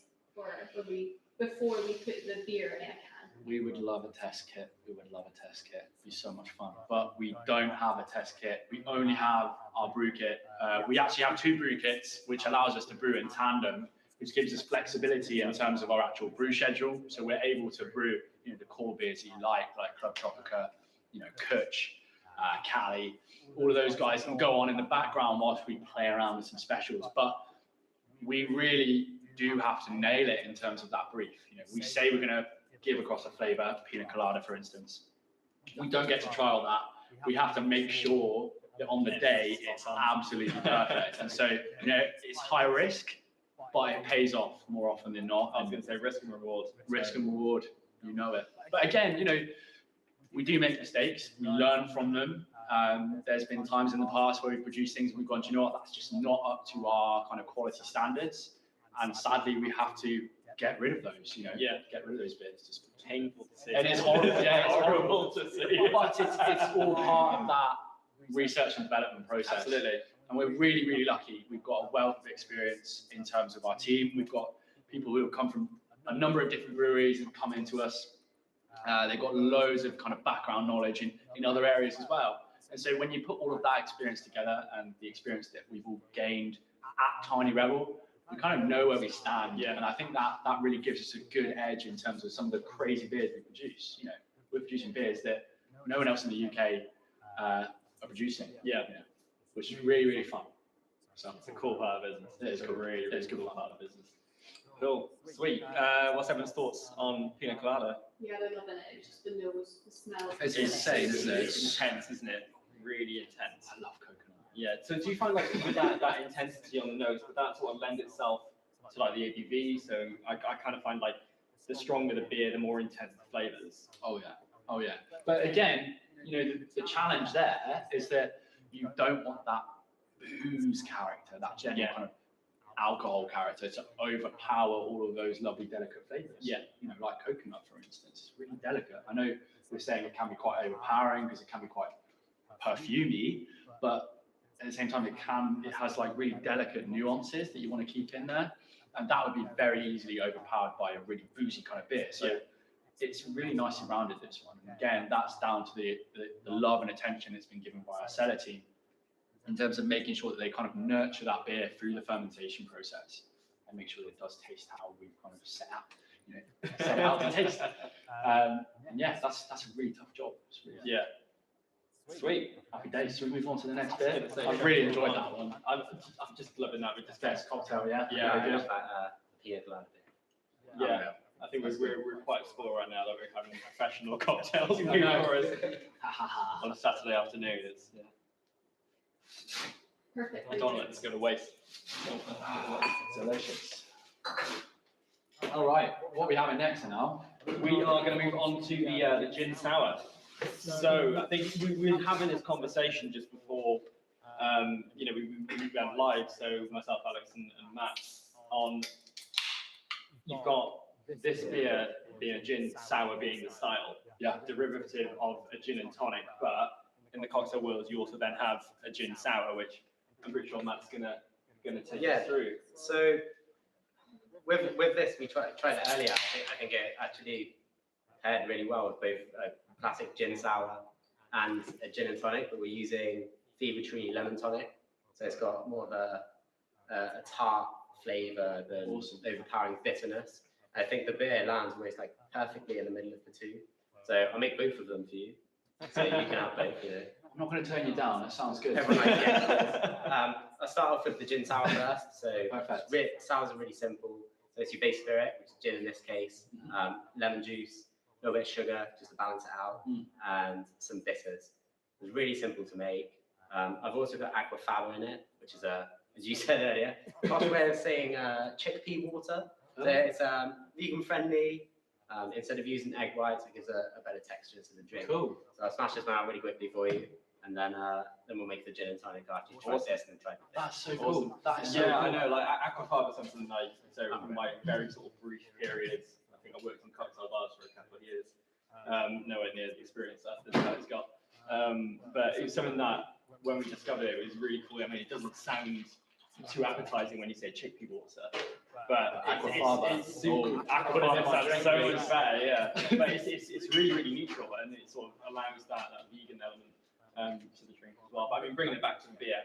before we put the beer in a can. We would love a test kit. We would love a test kit. It'd be so much fun. But we don't have a test kit. We only have our brew kit. We actually have 2 brew kits, which allows us to brew in tandem, which gives us flexibility in terms of our actual brew schedule. So we're able to brew, the core beers that you like Club Tropica, Kutch, Cali. All of those guys can go on in the background whilst we play around with some specials. But we really do have to nail it in terms of that brief. We say we're going to give across a flavor, Pina colada, for instance. We don't get to trial that. We have to make sure that on the day it's absolutely perfect. And so, it's high risk, but it pays off more often than not. I was going to say risk and reward. Risk and reward, it. But again, we do make mistakes. We learn from them. There's been times in the past where we've produced things and we've gone, do you know what, that's just not up to our kind of quality standards. And sadly, we have to get rid of those, get rid of those bits. It's just Painful to see. and it's horrible. Yeah, it's horrible to see. But it's all part of that research and development process. Absolutely. And we're really, really lucky. We've got a wealth of experience in terms of our team. We've got people who have come from a number of different breweries and come into us. They've got loads of kind of background knowledge in other areas as well. And so when you put all of that experience together and the experience that we've all gained at Tiny Rebel, we kind of know where we stand. Yeah. And I think that really gives us a good edge in terms of some of the crazy beers we produce. We're producing beers that no one else in the UK are producing. Yeah. Which is really, really fun. So It's a cool part of business. It is It's cool. a really, It really is cool cool. part of business. Cool. Sweet. What's everyone's thoughts on Pina colada? Yeah, they're loving it. It's just the nose, the smell. It's insane, isn't it? It's intense, isn't it? Really intense. I love coconut. Yeah. So do you find like with that intensity on the nose, would that sort of lend itself to like the ABV? So I kind of find like the stronger the beer, the more intense the flavors. Oh yeah. But again, the challenge there is that you don't want that booze character, that genuine kind of alcohol character to overpower all of those lovely delicate flavors. Yeah. Like coconut, for instance, it's really delicate. I know we're saying it can be quite overpowering because it can be quite perfumey, but at the same time it has like really delicate nuances that you want to keep in there, and that would be very easily overpowered by a really boozy kind of beer. So it's really nicely rounded, this one. And again, that's down to the love and attention that's been given by our cellar team in terms of making sure that they kind of nurture that beer through the fermentation process and make sure that it does taste how we've kind of set out to taste. And yeah, that's a really tough job. It's really, Yeah. Sweet. Happy days. Should we move on to the next Yeah, bit? so- I've really enjoyed that one. I'm just loving that. We just Best cocktail, yeah? Yeah, Very good. Pina colada beer. Yeah. I think we're quite explored right now that we're having professional cocktails I know. for us on a Saturday afternoon. It's Perfect. I don't let this go to waste. Delicious. All right, what are we having next now? We are going to move on to the gin sour. So I think we were having this conversation just before, we went live. So myself, Alex, and Matt on. You've got this beer being a gin sour, being the style, derivative of a gin and tonic. But in the cocktail world, you also then have a gin sour, which I'm pretty sure Matt's gonna take us through. So with this, we tried it earlier. I think it actually paired really well with both a classic gin sour and a gin and tonic, but we're using Fever Tree lemon tonic. So it's got more of a tart flavour than overpowering bitterness. I think the beer lands almost like perfectly in the middle of the two. So I'll make both of them for you, so you can have both. I'm not going to turn you down. That sounds good. Everyone likes it. I'll start off with the gin sour first. So Perfect. sours are really simple. So it's your base spirit, which is gin in this case, lemon juice, a little bit of sugar just to balance it out, and some bitters. It's really simple to make. I've also got aquafaba in it, which is as you said earlier, posh way of saying chickpea water. So it's vegan friendly. Instead of using egg whites, it gives a better texture to the drink. Cool. So I'll smash this one out really quickly for you, and then we'll make the gin and tonic after you try this and try this. That's so cool. That is so Yeah, cool. I know. Like aquafaba is something like from my very sort of brief periods. I think I worked on cocktail bars for a couple of years. Nowhere near the experience that this guy's got. But it was something that when we discovered it, it was really cool. I mean, it doesn't sound too appetizing when you say chickpea water. But Aquafaba. it's super. Oh, Aquafaba Aquafaba is so drink. much better, yeah. But it's really, really neutral, and it sort of allows that vegan element to the drink as well. But I mean, bringing it back to the beer,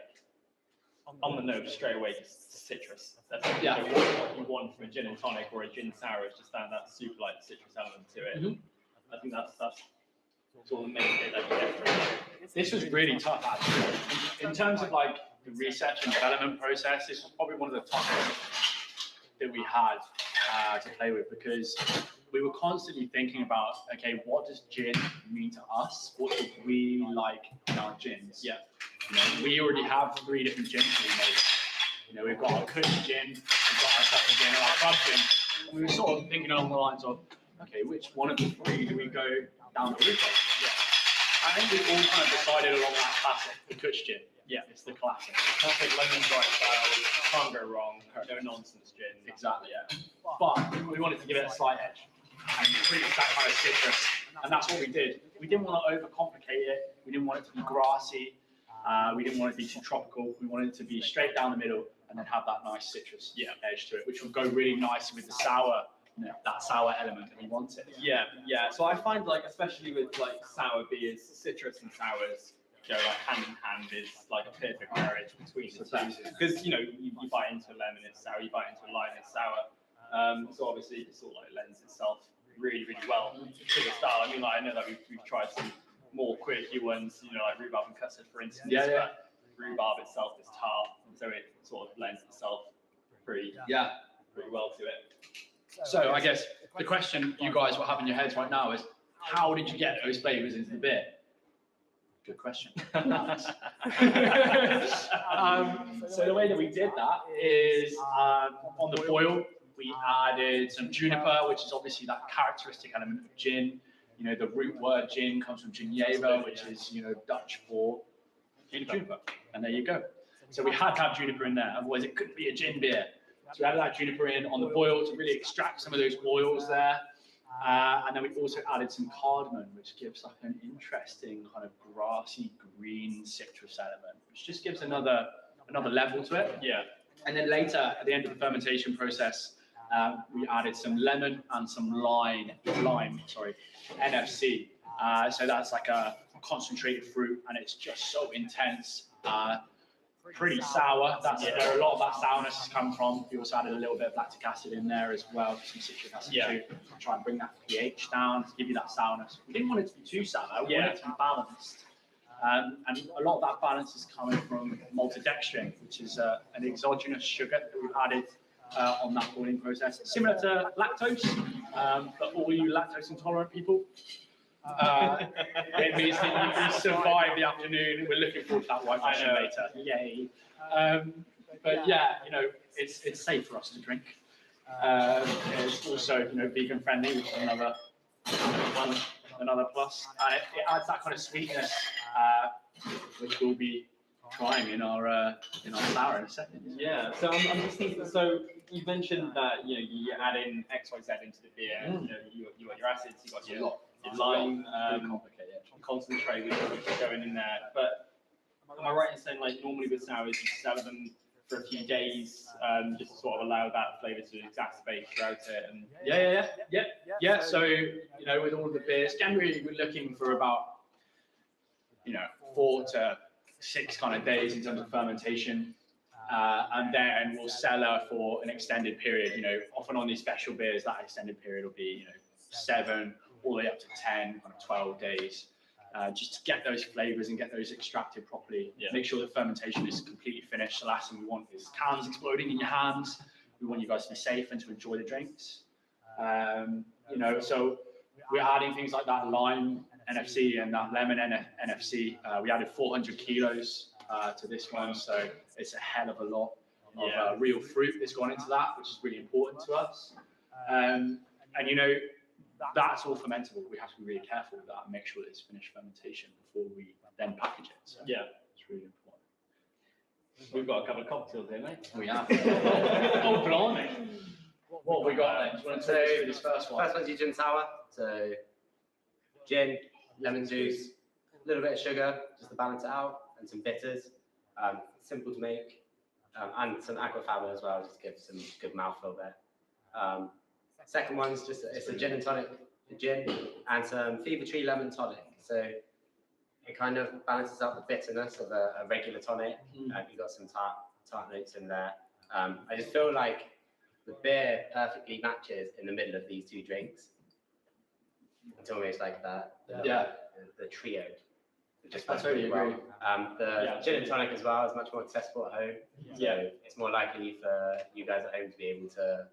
on the nose straight away, just citrus. That's Yeah. what you want from a gin and tonic or a gin sour is just that super light citrus element to it. Mhm. I think that's sort of the main bit that you get from it. This was really tough, actually. In terms of like the research and development process, this was probably one of the toughest that we had to play with, because we were constantly thinking about, okay, what does gin mean to us? What do we like in our gins? Yeah. You know, we already have 3 different gins we make. You know, we've got our Kush gin, we've got our second gin, and our club gin. And we were sort of thinking along the lines of, okay, which one of the 3 do we go down the route of? I think we all kind of decided along that classic, the Kush gin. Yeah. It's the classic. Classic lemon dry style, can't go wrong, no nonsense gin. Exactly. Yeah. But we wanted to give it a slight edge and increase that kind of citrus, and that's what we did. We didn't want to overcomplicate it. We didn't want it to be grassy. We didn't want it to be too tropical. We wanted it to be straight down the middle and then have that nice citrus edge to it, which would go really nicely with the sour, you know, that sour element that we wanted. Yeah, yeah. So I find like, especially with like sour beers, citrus and sours go like hand in hand is like a perfect marriage between the two. Because you know, you bite into a lemon, it's sour. You bite into a lime, it's sour. So obviously, it sort of like lends itself really, really well to the style. I mean, like I know that we've tried some more quirky ones, you know, like rhubarb and custard, for instance. Yeah, yeah. But rhubarb itself is tart, and so it sort of lends itself pretty well to it. So I guess the question you guys will have in your heads right now is, how did you get those flavors into the beer? Good question. So the way that we did that is on the boil, we added some juniper, which is obviously that characteristic element of gin. You know, the root word gin comes from ginjava, which is, you know, Dutch for juniper. And there you go. So we had to have juniper in there, otherwise it couldn't be a gin beer. So we added that juniper in on the boil to really extract some of those oils there. And then we also added some cardamom, which gives like an interesting kind of grassy green citrus element, which just gives another level to it. Yeah. And then later, at the end of the fermentation process, we added some lemon and some lime, NFC. So that's like a concentrated fruit, and it's just so intense. Pretty sour. That's where a lot of that sourness has come from. We also added a little bit of lactic acid in there as well, some citric acid too, to try and bring that pH down, to give you that sourness. We didn't want it to be too sour. We wanted it to be balanced. And a lot of that balance is coming from maltodextrin, which is an exogenous sugar that we've added on that boiling process, similar to lactose, but all you lactose intolerant people, it means that you can survive the afternoon. We're looking forward to that white Russian later. Yay. But yeah, you know, it's safe for us to drink. It's also, you know, vegan friendly, which is another plus. And it adds that kind of sweetness, which we'll be trying in our sour in a second. Yeah. So I'm just thinking. So you mentioned that you add in XYZ into the beer. You know, you got your acids, you got your lime, concentrate which is going in there. But am I right in saying like normally with sours you sell them for a few days, just to sort of allow that flavour to exacerbate throughout it? And Yeah. So you know, with all of the beers, generally we're looking for about 4 to 6 kind of days in terms of fermentation, and then we'll sell her for an extended period. You know, often on these special beers, that extended period will be 7 all the way up to 10, kind of 12 days, just to get those flavors and get those extracted properly. Make sure the fermentation is completely finished. The last thing we want is cans exploding in your hands. We want you guys to be safe and to enjoy the drinks. So we're adding things like that lime NFC and that lemon NFC. We added 400 kilos to this one, so it's a hell of a lot of real fruit that's gone into that, which is really important to us. And that's all fermentable. We have to be really careful with that and make sure that it's finished fermentation before we then package it. So it's really important. We've got a couple of cocktails here, mate. We have. Oh, blimey. What have we got then? Do you want to take us through this first one? First one's your gin sour. So gin, lemon juice, a little bit of sugar just to balance it out, and some bitters. Simple to make. and some aquafaba as well, just to give some good mouthfeel there. Second one's just it's a gin and tonic, gin and some fever tree lemon tonic. So it kind of balances out the bitterness of a regular tonic. You've got some tart notes in there. I just feel like the beer perfectly matches in the middle of these two drinks. It's almost like the trio. I totally agree. The gin and tonic as well is much more accessible at home. So it's more likely for you guys at home to be able to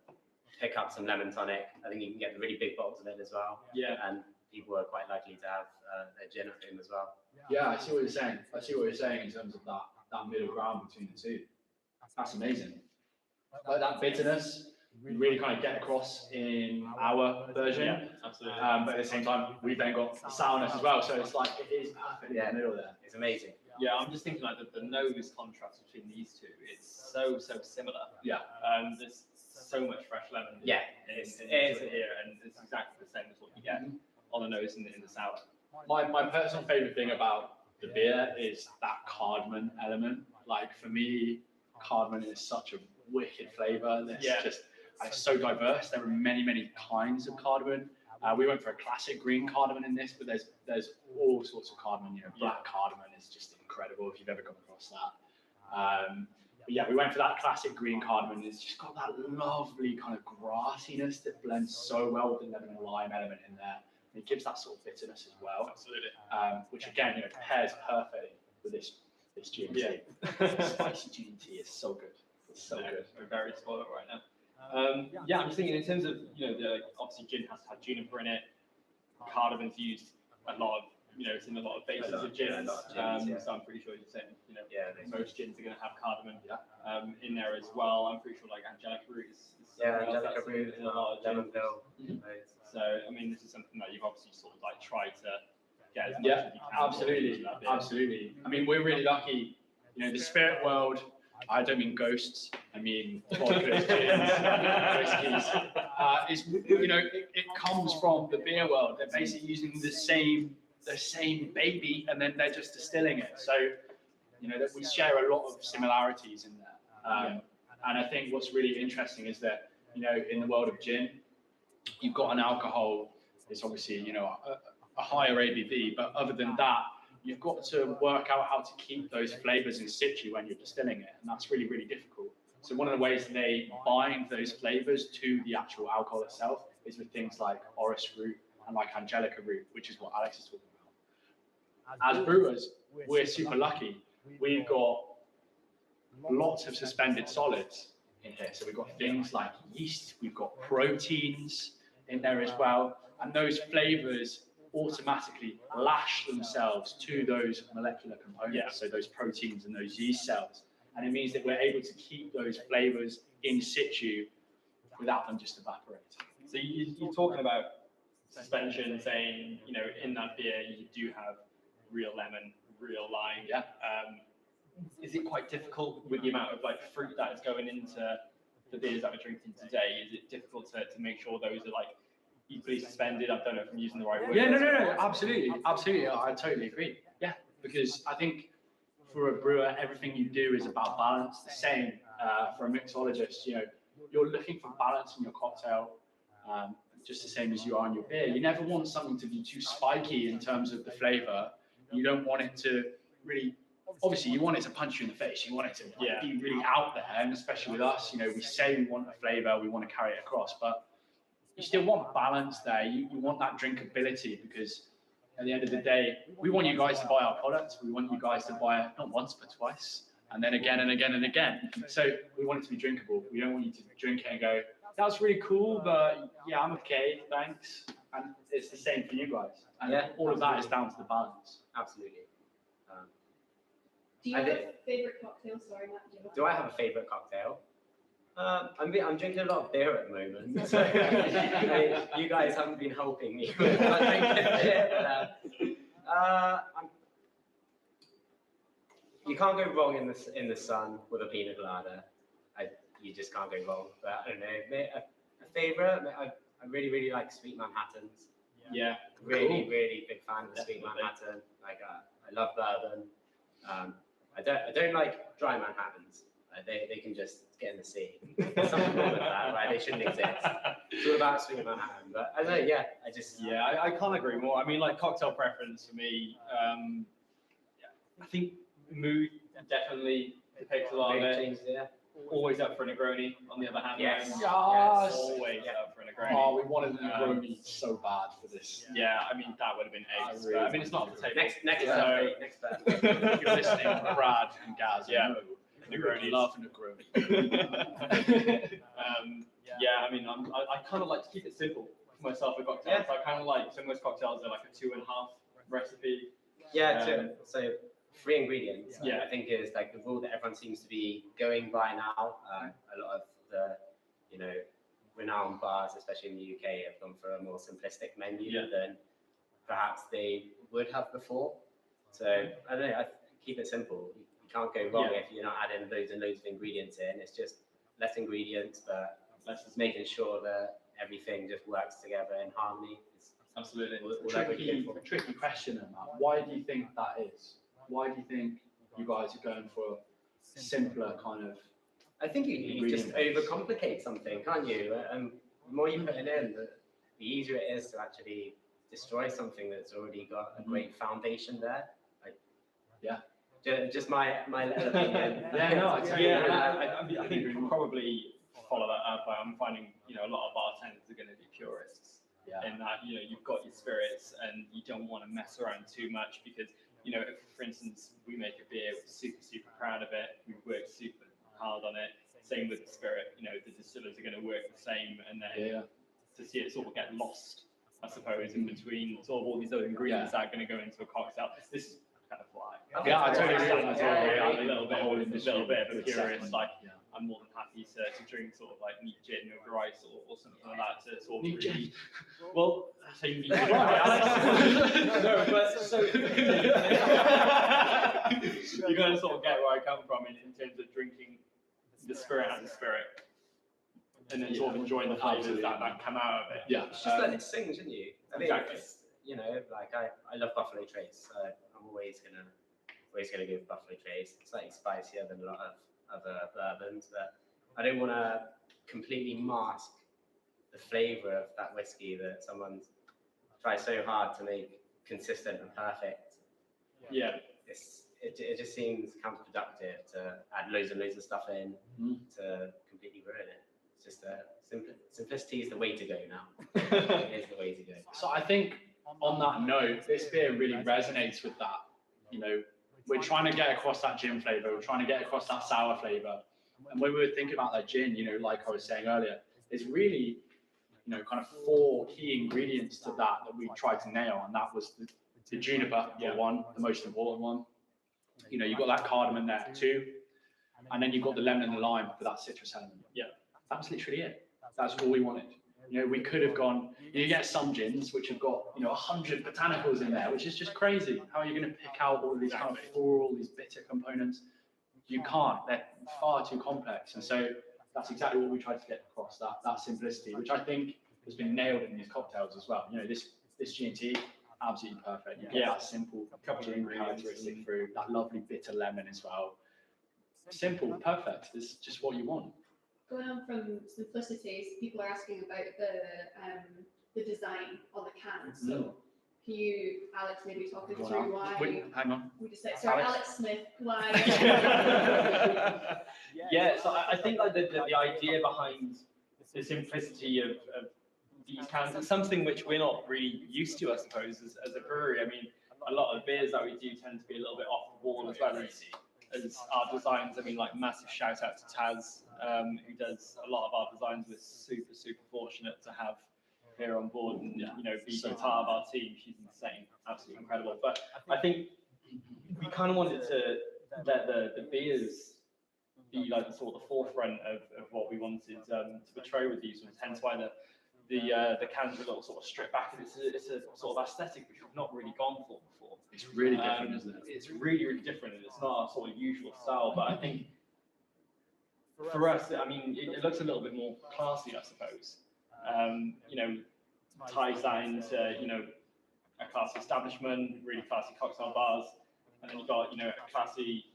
pick up some lemon tonic. I think you can get the really big bottles of it as well. Yeah. And people are quite likely to have a gin at home as well. Yeah, I see what you're saying. I see what you're saying in terms of that middle ground between the two. That's amazing. Like that bitterness, you really kind of get across in our version. Yeah, absolutely. But at the same time, we've then got the sourness as well. So it's like it is perfect in the middle there. It's amazing. Yeah, I'm just thinking like the nose contrast between these two. It's so similar. Yeah. There's so much fresh lemon. Yeah, in it's here, and it's exactly the same as what you get on the nose in the sour. My personal favorite thing about the beer is that cardamom element. Like for me, cardamom is such a wicked flavor. It's so diverse. There are many kinds of cardamom. We went for a classic green cardamom in this, but there's all sorts of cardamom. You know, black cardamom is just incredible if you've ever come across that. But yeah, we went for that classic green cardamom. It's just got that lovely kind of grassiness that blends so well with the lemon and lime element in there. And it gives that sort of bitterness as well. Absolutely. Which again, pairs perfectly with this G&T. Yeah. Spicy G&T is so good. It's so good. We're very spoiled right now. I'm just thinking in terms of obviously gin has had juniper in it. Cardamon's used a lot of it's in a lot of bases of gins. So I'm pretty sure you're saying most gins are going to have cardamom in there as well. I'm pretty sure like angelica root is angelica root in a lot of lemon gins. pill. So I mean, this is something that you've obviously sort of like tried to get as much as you can. Absolutely. I mean, we're really lucky. The spirit world. I don't mean ghosts. I mean vodkas, gins, whiskeys. It comes from the beer world. They're basically using the same baby, and then they're just distilling it. So, that we share a lot of similarities in there. And I think what's really interesting is that, in the world of gin, you've got an alcohol. It's obviously, a higher ABV, but other than that, you've got to work out how to keep those flavors in situ when you're distilling it, and that's really, really difficult. So one of the ways they bind those flavors to the actual alcohol itself is with things like orris root and like angelica root, which is what Alex is talking about. As brewers, we're super lucky. We've got lots of suspended solids in here. So we've got things like yeast, we've got proteins in there as well, and those flavors automatically lash themselves to those molecular components, so those proteins and those yeast cells. And it means that we're able to keep those flavors in situ without them just evaporating. So you're talking about suspension, saying, in that beer you do have real lemon, real lime. Yeah. Is it quite difficult with the amount of like fruit that is going into the beers that we're drinking today? Is it difficult to make sure those are like equally suspended? I don't know if I'm using the right word. Yeah, no, absolutely. I totally agree. Yeah, because I think for a brewer, everything you do is about balance. The same for a mixologist. You're looking for balance in your cocktail, just the same as you are in your beer. You never want something to be too spiky in terms of the flavor. You don't want it to really. Obviously, you want it to punch you in the face. You want it to be really out there, and especially with us, we say we want a flavor, we want to carry it across, but you still want balance there. You want that drinkability, because at the end of the day, we want you guys to buy our products. We want you guys to buy it not once but twice, and then again and again and again. So we want it to be drinkable. We don't want you to drink it and go, "That was really cool, but yeah, I'm okay, thanks." And it's the same for you guys. And all of that is down to the balance. Absolutely. Do you have a favorite cocktail? Sorry, Matt. Do I have a favorite cocktail? I'm drinking a lot of beer at the moment, so you guys haven't been helping me with my drinking beer. You can't go wrong in the sun with a pina colada. You just can't go wrong. But I don't know, a favorite. I really like sweet Manhattans. Yeah, really big fan of the sweet Manhattan. Like I love bourbon. I don't like dry Manhattans. They can just get in the sea. There's something wrong with that, right? They shouldn't exist. It's all about swinging my hand. But I don't know, yeah, I can't agree more. I mean, like cocktail preference for me, I think mood definitely depicts a lot of it. changes, yeah. Always up for a Negroni, on the other hand. Yes. though. Yes. Always up for a Negroni. Oh, we wanted the Negroni so bad for this. Yeah, I mean, that would have been ace. But, I mean, it's not off the table. Next So- birthday, next birthday. If you're listening, Brad and Gaz, Yeah. Negroni, love Negroni. Yeah, I mean, I kind of like to keep it simple for myself with cocktails. I kind of like, so most cocktails are like a 2.5 recipe. Yeah, so 3 ingredients. Yeah. I think is like the rule that everyone seems to be going by now. A lot of the, renowned bars, especially in the UK, have gone for a more simplistic menu than perhaps they would have before. So I don't know. I keep it simple. You can't go wrong if you're not adding loads and loads of ingredients in. It's just less ingredients, but just making sure that everything just works together in harmony. Absolutely. Tricky question, Matt. Why do you think that is? Why do you think you guys are going for simpler kind of? I think you just overcomplicate something, can't you? And the more you put it in, the easier it is to actually destroy something that's already got a great foundation there. Just my little opinion. I think we can probably follow that up. I'm finding, a lot of bartenders are going to be purists. In that, you've got your spirits and you don't want to mess around too much because, if, for instance, we make a beer, we're super proud of it, we've worked super hard on it. Same with the spirit, the distillers are going to work the same, and then to see it sort of get lost, I suppose, in between sort of all these other ingredients that are going to go into a cocktail. This is kind of why. I totally agree. I'm a little bit of a purist. Like, I'm more than happy to drink sort of like neat gin over ice or something like that to sort of Neat gin. Well, I say neat gin over ice. No, but so you're going to sort of get where I come from in terms of drinking the spirit as a spirit, and then sort of enjoying the flavors that come out of it. Yeah. It's just let it sing, shouldn't you? I think Exactly. it's, like I love Buffalo Trace. So I'm always gonna give Buffalo Trace. It's slightly spicier than a lot of other bourbons, but I don't want to completely mask the flavor of that whiskey that someone's tried so hard to make consistent and perfect. Yeah. It just seems counterproductive to add loads and loads of stuff in to completely ruin it. It's just simplicity is the way to go now. It is the way to go. So I think on that note, this beer really resonates with that. We're trying to get across that gin flavor. We're trying to get across that sour flavor. And when we were thinking about that gin, like I was saying earlier, there's really, kind of 4 key ingredients to that we tried to nail, and that was the juniper, one, the most important one. You've got that cardamom there too, and then you've got the lemon and the lime for that citrus element. Yeah, that's literally it. That's all we wanted. We could have gone. You get some gins which have got 100 botanicals in there, which is just crazy. How are you going to pick out all of these kind of floral, these bitter components? You can't. They're far too complex, and so that's exactly what we tried to get across. That simplicity, which I think has been nailed in these cocktails as well. This G&T. Absolutely perfect. You get that simple gin characteristic through, that lovely bitter lemon as well. Simple, perfect. It's just what you want. Going on from simplicities, people are asking about the design on the cans. So can you, Alex, maybe talk us through why? Wait, hang on. We just said, sorry, Alex Smith, why? So I think like the idea behind the simplicity of these cans is something which we're not really used to, I suppose, as a brewery. I mean, a lot of beers that we do tend to be a little bit off the wall as well as our designs. I mean, like massive shout out to Taz, who does a lot of our designs. We're super fortunate to have here on board and be part of our team. She's insane, absolutely incredible. But I think we kind of wanted to let the beers be like the sort of the forefront of what we wanted to portray with these ones. Hence why the cans are a little sort of stripped back, and it's a sort of aesthetic which we've not really gone for before. It's really different, isn't it? It's really different, and it's not our sort of usual style. But I think for us, I mean, it looks a little bit more classy, I suppose. Ties that into a classy establishment, really classy cocktail bars, and then you've got a classy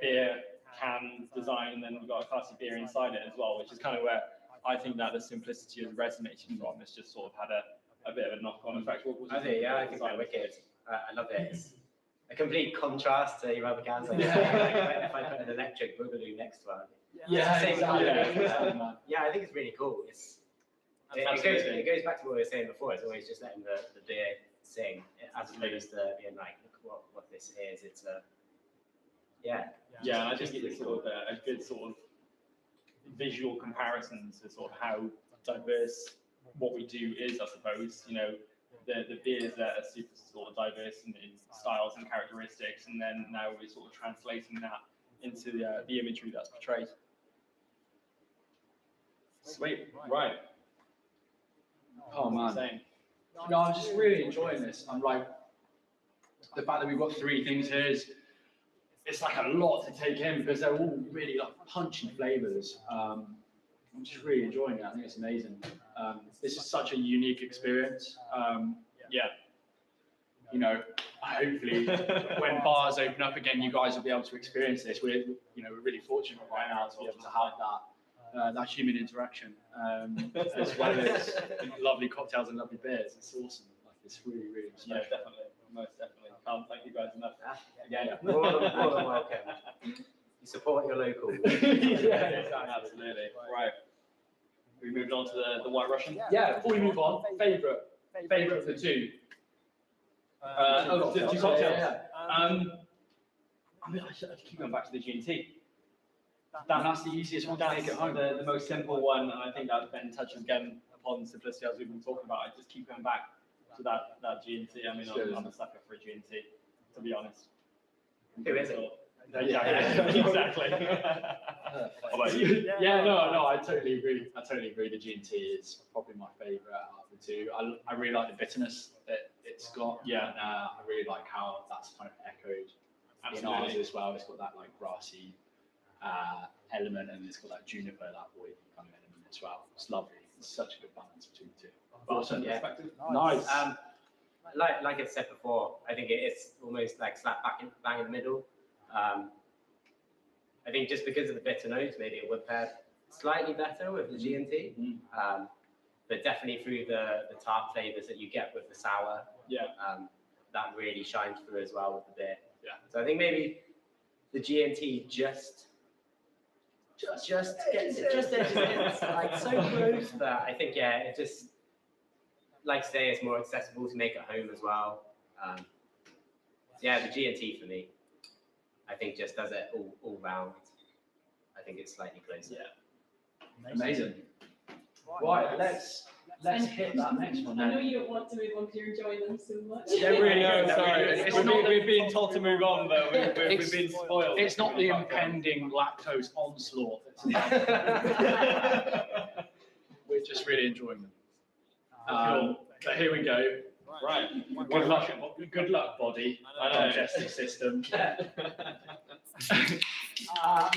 beer can design, and then we've got a classy beer inside it as well, which is kind of where I think that the simplicity has resonated from. It's just sort of had a bit of a knock-on effect. What was I think they're wicked. I love it. It's a complete contrast to your other cans. Like, if I put an electric boogaloo next one. Yeah, Same exactly. colour. Yeah, I think it's really cool. It goes back to what we were saying before. It's always just letting the beer sing, as opposed to being like, look what this is. It's yeah. Yeah, and I think it's sort of a good sort of visual comparison to sort of how diverse what we do is, I suppose. You know, the beers that are super sort of diverse in styles and characteristics, and then now we're sort of translating that into the imagery that's portrayed. Sweet, right. Oh man. Same. No, I'm just really enjoying this. I'm like, the fact that we've got 3 things here is, it's like a lot to take in because they're all really like punchy flavors. I'm just really enjoying it. I think it's amazing. This is such a unique experience. Yeah. You know, hopefully when bars open up again, you guys will be able to experience this. We're really fortunate right now to be able to have that human interaction, as well as lovely cocktails and lovely beers. It's awesome. Like, it's really, really special. Yeah, definitely. Most definitely. Can't thank you guys enough. Again, more than welcome. You support your local. Yeah, absolutely. Right. We moved on to the White Russian. Yeah, before we move on, favorite of the 2. The 2 cocktails. Yeah. I mean, I should keep going back to the G&T. That's the easiest one to That's make at home. the most simple one, and I think that Ben touches again upon simplicity as we've been talking about. I just keep going back to that G&T. I mean, I'm a sucker for a G&T, to be honest. Who is it? Yeah, exactly. How about you? Yeah, no, I totally agree. The G&T is probably my favourite out of the 2. I really like the bitterness that it's got. Yeah. And, I really like how that's kind of echoed in ours as well. It's got that like grassy element, and it's got that juniper, that woody kind of element as well. It's lovely. It's such a good balance between the 2. Awesome. Yeah. Nice. Like I said before, I think it's almost like slap bang in the middle. I think just because of the bitter notes, maybe it would pair slightly better with the G&T. But definitely through the tart flavors that you get with the sour, that really shines through as well with the beer. Yeah. So I think maybe the G&T just gets it, it's like so close, but I think it just, like I say, it's more accessible to make at home as well. The G&T for me, I think just does it all round. I think it's slightly closer. Yeah. Amazing. Right, let's hit that next one. I know you don't want to move on because you're enjoying them so much. Yeah, really. No, Sorry. We've been told to move on, but we've been spoiled. It's not the impending lactose onslaught. We're just really enjoying them. But here we go. Right. Good luck, body. Digestive system.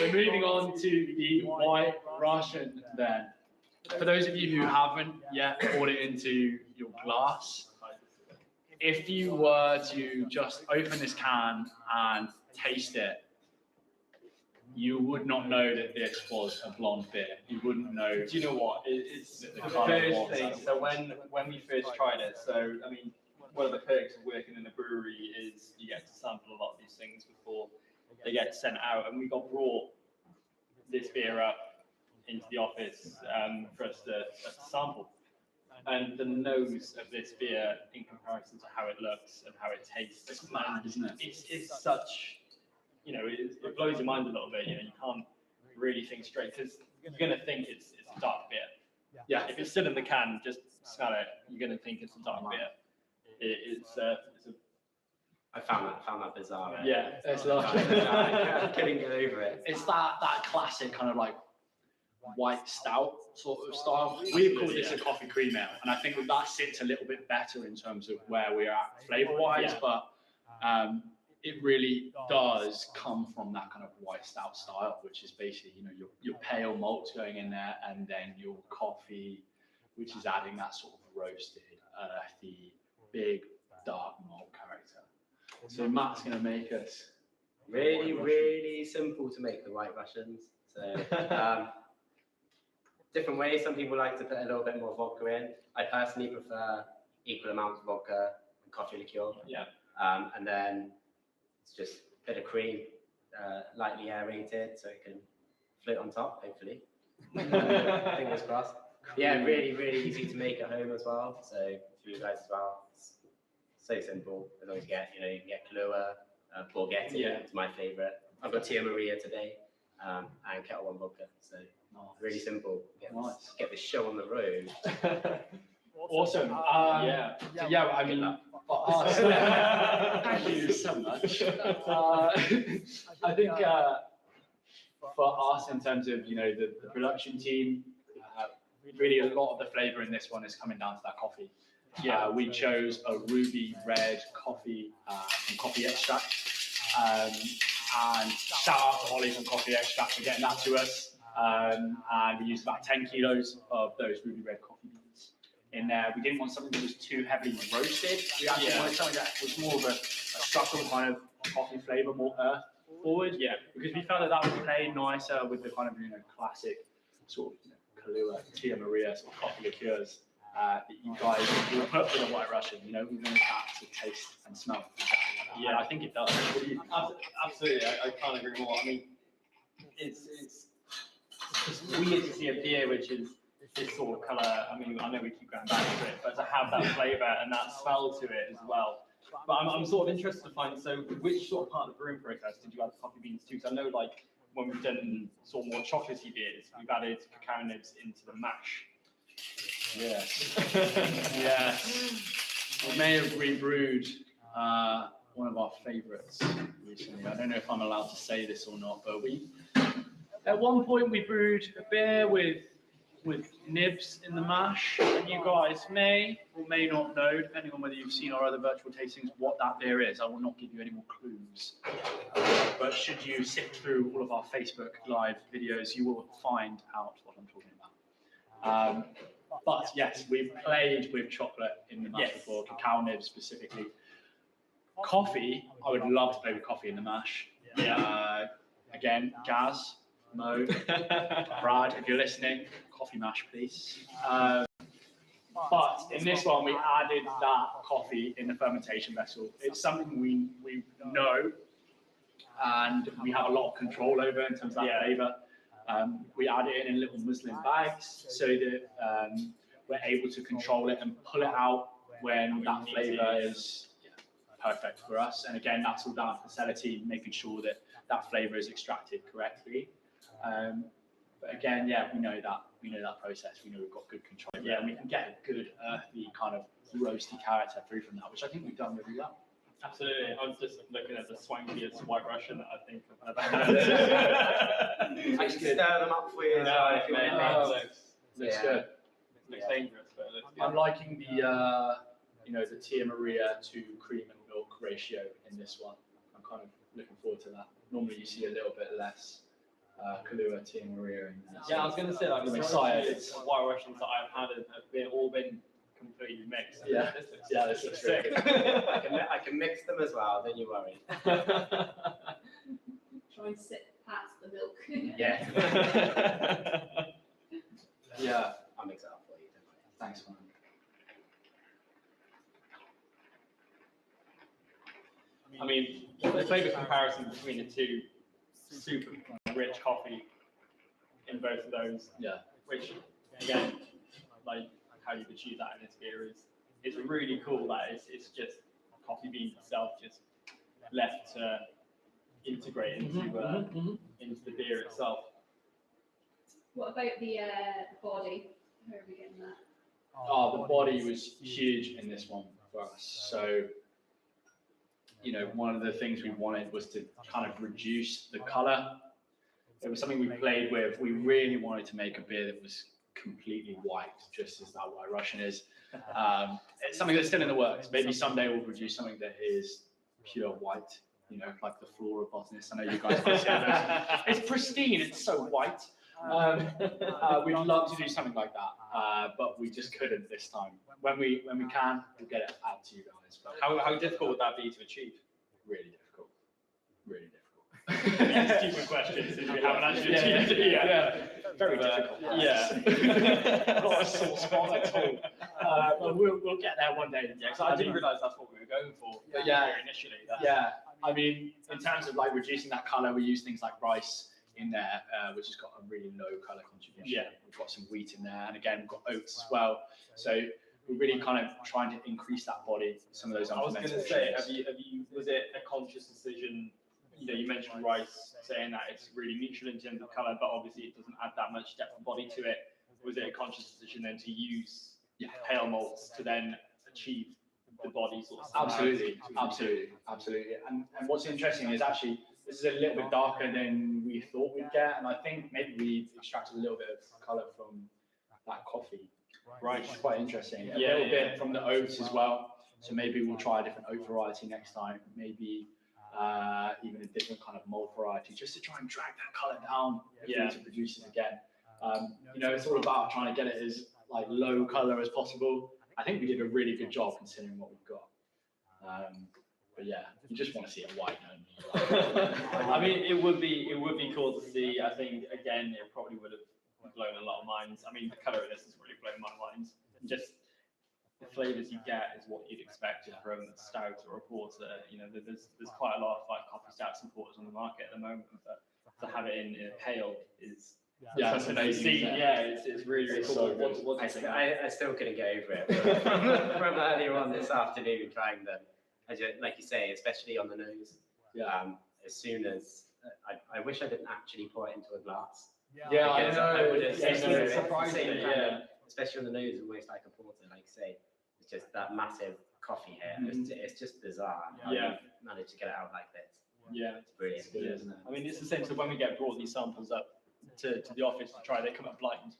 We're moving on to the White Russian then. For those of you who haven't yet poured it into your glass, if you were to just open this can and taste it, you would not know that this was a blonde beer. You wouldn't know. Do you know what? It's the colour first thing. So when we first tried it, so I mean, one of the perks of working in a brewery is you get to sample a lot of these things before they get sent out, and we got brought this beer up into the office for us to sample. And the nose of this beer, in comparison to how it looks and how it tastes, It's mad, isn't it? It's such, it blows your mind a little bit. You can't really think straight because you're gonna think it's a dark beer. Yeah. If it's still in the can, just smell it. You're gonna think it's a dark beer. It's a I found that bizarre. Right? yeah. It's I couldn't get over it. It's that classic kind of like white stout sort of style. We've called this a coffee cream ale, and I think that sits a little bit better in terms of where we're at flavor-wise, but it really does come from that kind of white stout style, which is basically, your pale malts going in there, and then your coffee, which is adding that sort of roasted, earthy, big, dark malt character. So Matt's going to make us Really simple to make the White Russians. So different ways. Some people like to put a little bit more vodka in. I personally prefer equal amounts of vodka and coffee liqueur. Yeah. And then it's just a bit of cream, lightly aerated, so it can float on top, hopefully. Fingers crossed. Yeah, really easy to make at home as well. So for you guys as well, it's so simple. As long as you get, you can get Kahlua, Borghetti, it's my favorite. I've got Tia Maria today, and Kettle One vodka. So really simple. Get the show on the road. Awesome. Yeah. So yeah, I mean, for us, thank you so much. I think for us, in terms of the production team, really a lot of the flavour in this one is coming down to that coffee. Yeah, we chose a ruby red coffee from Coffee Extract, and shout out to Ollie from Coffee Extract for getting that to us. And we used about 10 kilos of those ruby red coffee beans in there. We didn't want something that was too heavily roasted. We actually wanted something that was more of a subtle kind of coffee flavour, more earth forward. Yeah, because we felt that would play nicer with the kind of classic sort of Kahlua, Tia Maria sort of coffee liqueurs that you guys will put with a White Russian. We wanted that to taste and smell exactly like that. Yeah, I think it does. What do you think? Absolutely, I can't agree more. I mean, it's just weird to see a beer which is this sort of colour. I mean, I know we keep going back to it, but to have that flavour and that smell to it as well. But I'm sort of interested to find, so which sort of part of the brewing process did you add the coffee beans to? Because I know, like, when we've done sort of more chocolatey beers, we've added cacao nibs into the mash. Yes. Yes. We may have rebrewed one of our favourites recently. I don't know if I'm allowed to say this or not, but at one point we brewed a beer with nibs in the mash, and you guys may or may not know, depending on whether you've seen our other virtual tastings, what that beer is. I will not give you any more clues. But should you sift through all of our Facebook Live videos, you will find out what I'm talking about. But yes, we've played with chocolate in the mash before, cacao nibs specifically. Coffee, I would love to play with coffee in the mash. Again, Gaz, Mo, Brad, if you're listening, coffee mash, please. But in this one, we added that coffee in the fermentation vessel. It's something we know and we have a lot of control over in terms of that flavour. We add it in little muslin bags so that we're able to control it and pull it out when that flavour is perfect for us. And again, that's all down to the cellar team, making sure that that flavour is extracted correctly. But again, we know that process. We know we've got good control. And we can get a good earthy kind of roasty character through from that, which I think we've done really well. Absolutely. I was just looking at the swankiest White Russian that I think I've ever had. I can stir them up for you. If you want. Looks good. Looks dangerous, but it looks good. I'm liking the Tia Maria to cream and milk ratio in this one. I'm kind of looking forward to that. Normally you see a little bit less Kahlua, Tia Maria in there. Yeah, I was going to say, like, I'm excited. It's White Russians that I've had have all been completely mixed. This looks sick. I can mix them as well, don't you worry. Try and sit past the milk. Yeah. I'll mix it up for you. Thanks, man. I mean, the flavour comparison between the two, super rich coffee in both of those. Yeah. Which, again, like how you've achieved that in this beer is really cool. That it's just coffee beans itself, just left to integrate into into the beer itself. What about the body? How are we getting that? The body was huge in this one for us. So, one of the things we wanted was to kind of reduce the colour. It was something we played with. We really wanted to make a beer that was completely white, just as that White Russian is. It's something that's still in the works. Maybe someday we'll produce something that is pure white, like the floor of Botanist. I know you guys can see it. It's pristine. It's so white. We'd love to do something like that, but we just couldn't this time. When we can, we'll get it out to you guys. But How difficult would that be to achieve? really difficult. Really difficult. Stupid questions since we haven't actually achieved it yet. Very difficult. Yeah. Not a sore spot at all. But we'll get there one day. Yeah, because I didn't realise that's what we were going for. Initially. Yeah, I mean, in terms of like reducing that color, we use things like rice in there, which has got a really low color contribution. Yeah. We've got some wheat in there, and again, we've got oats as well. So we're really kind of trying to increase that body. Some of those. I was unfermented going to say, sugars. have you? Was it a conscious decision? You know, you mentioned rice, saying that it's really neutral in terms of color, but obviously it doesn't add that much depth of body to it. Was it a conscious decision then to use pale malts to then achieve the body sort of? Absolutely. And what's interesting is actually this is a little bit darker than we thought we'd get, and I think maybe we extracted a little bit of color from that coffee, Right. which is quite interesting. A Yeah, little yeah. bit from the oats as well. So maybe we'll try a different oat variety next time. Maybe even a different kind of malt variety, just to try and drag that color down to produce it again. You know, it's all about trying to get it as like low color as possible. I think we did a really good job considering what we've got. But yeah, you just want to see it white. I mean, it would be cool to see. I think again, it probably would have blown a lot of minds. I mean, the color of this has really blown my mind. Just the flavors you get is what you'd expect from a stout or a porter. You know, there's quite a lot of like coffee stouts and porters on the market at the moment, but to have it in a pale is something I've seen. It's really, really cool. I still couldn't get over it from earlier on this afternoon trying them. Like you say, especially on the nose. As soon as I wish I didn't actually pour it into a glass. Yeah, I Because know. would have It's surprising, especially on the nose, almost like a porter, like you say. It's just that massive coffee here. It's just bizarre. How you've managed to get it out like this. Yeah, It's brilliant. Isn't it? I mean, it's the same. So when we get brought these samples up to the office to try, they come up blind.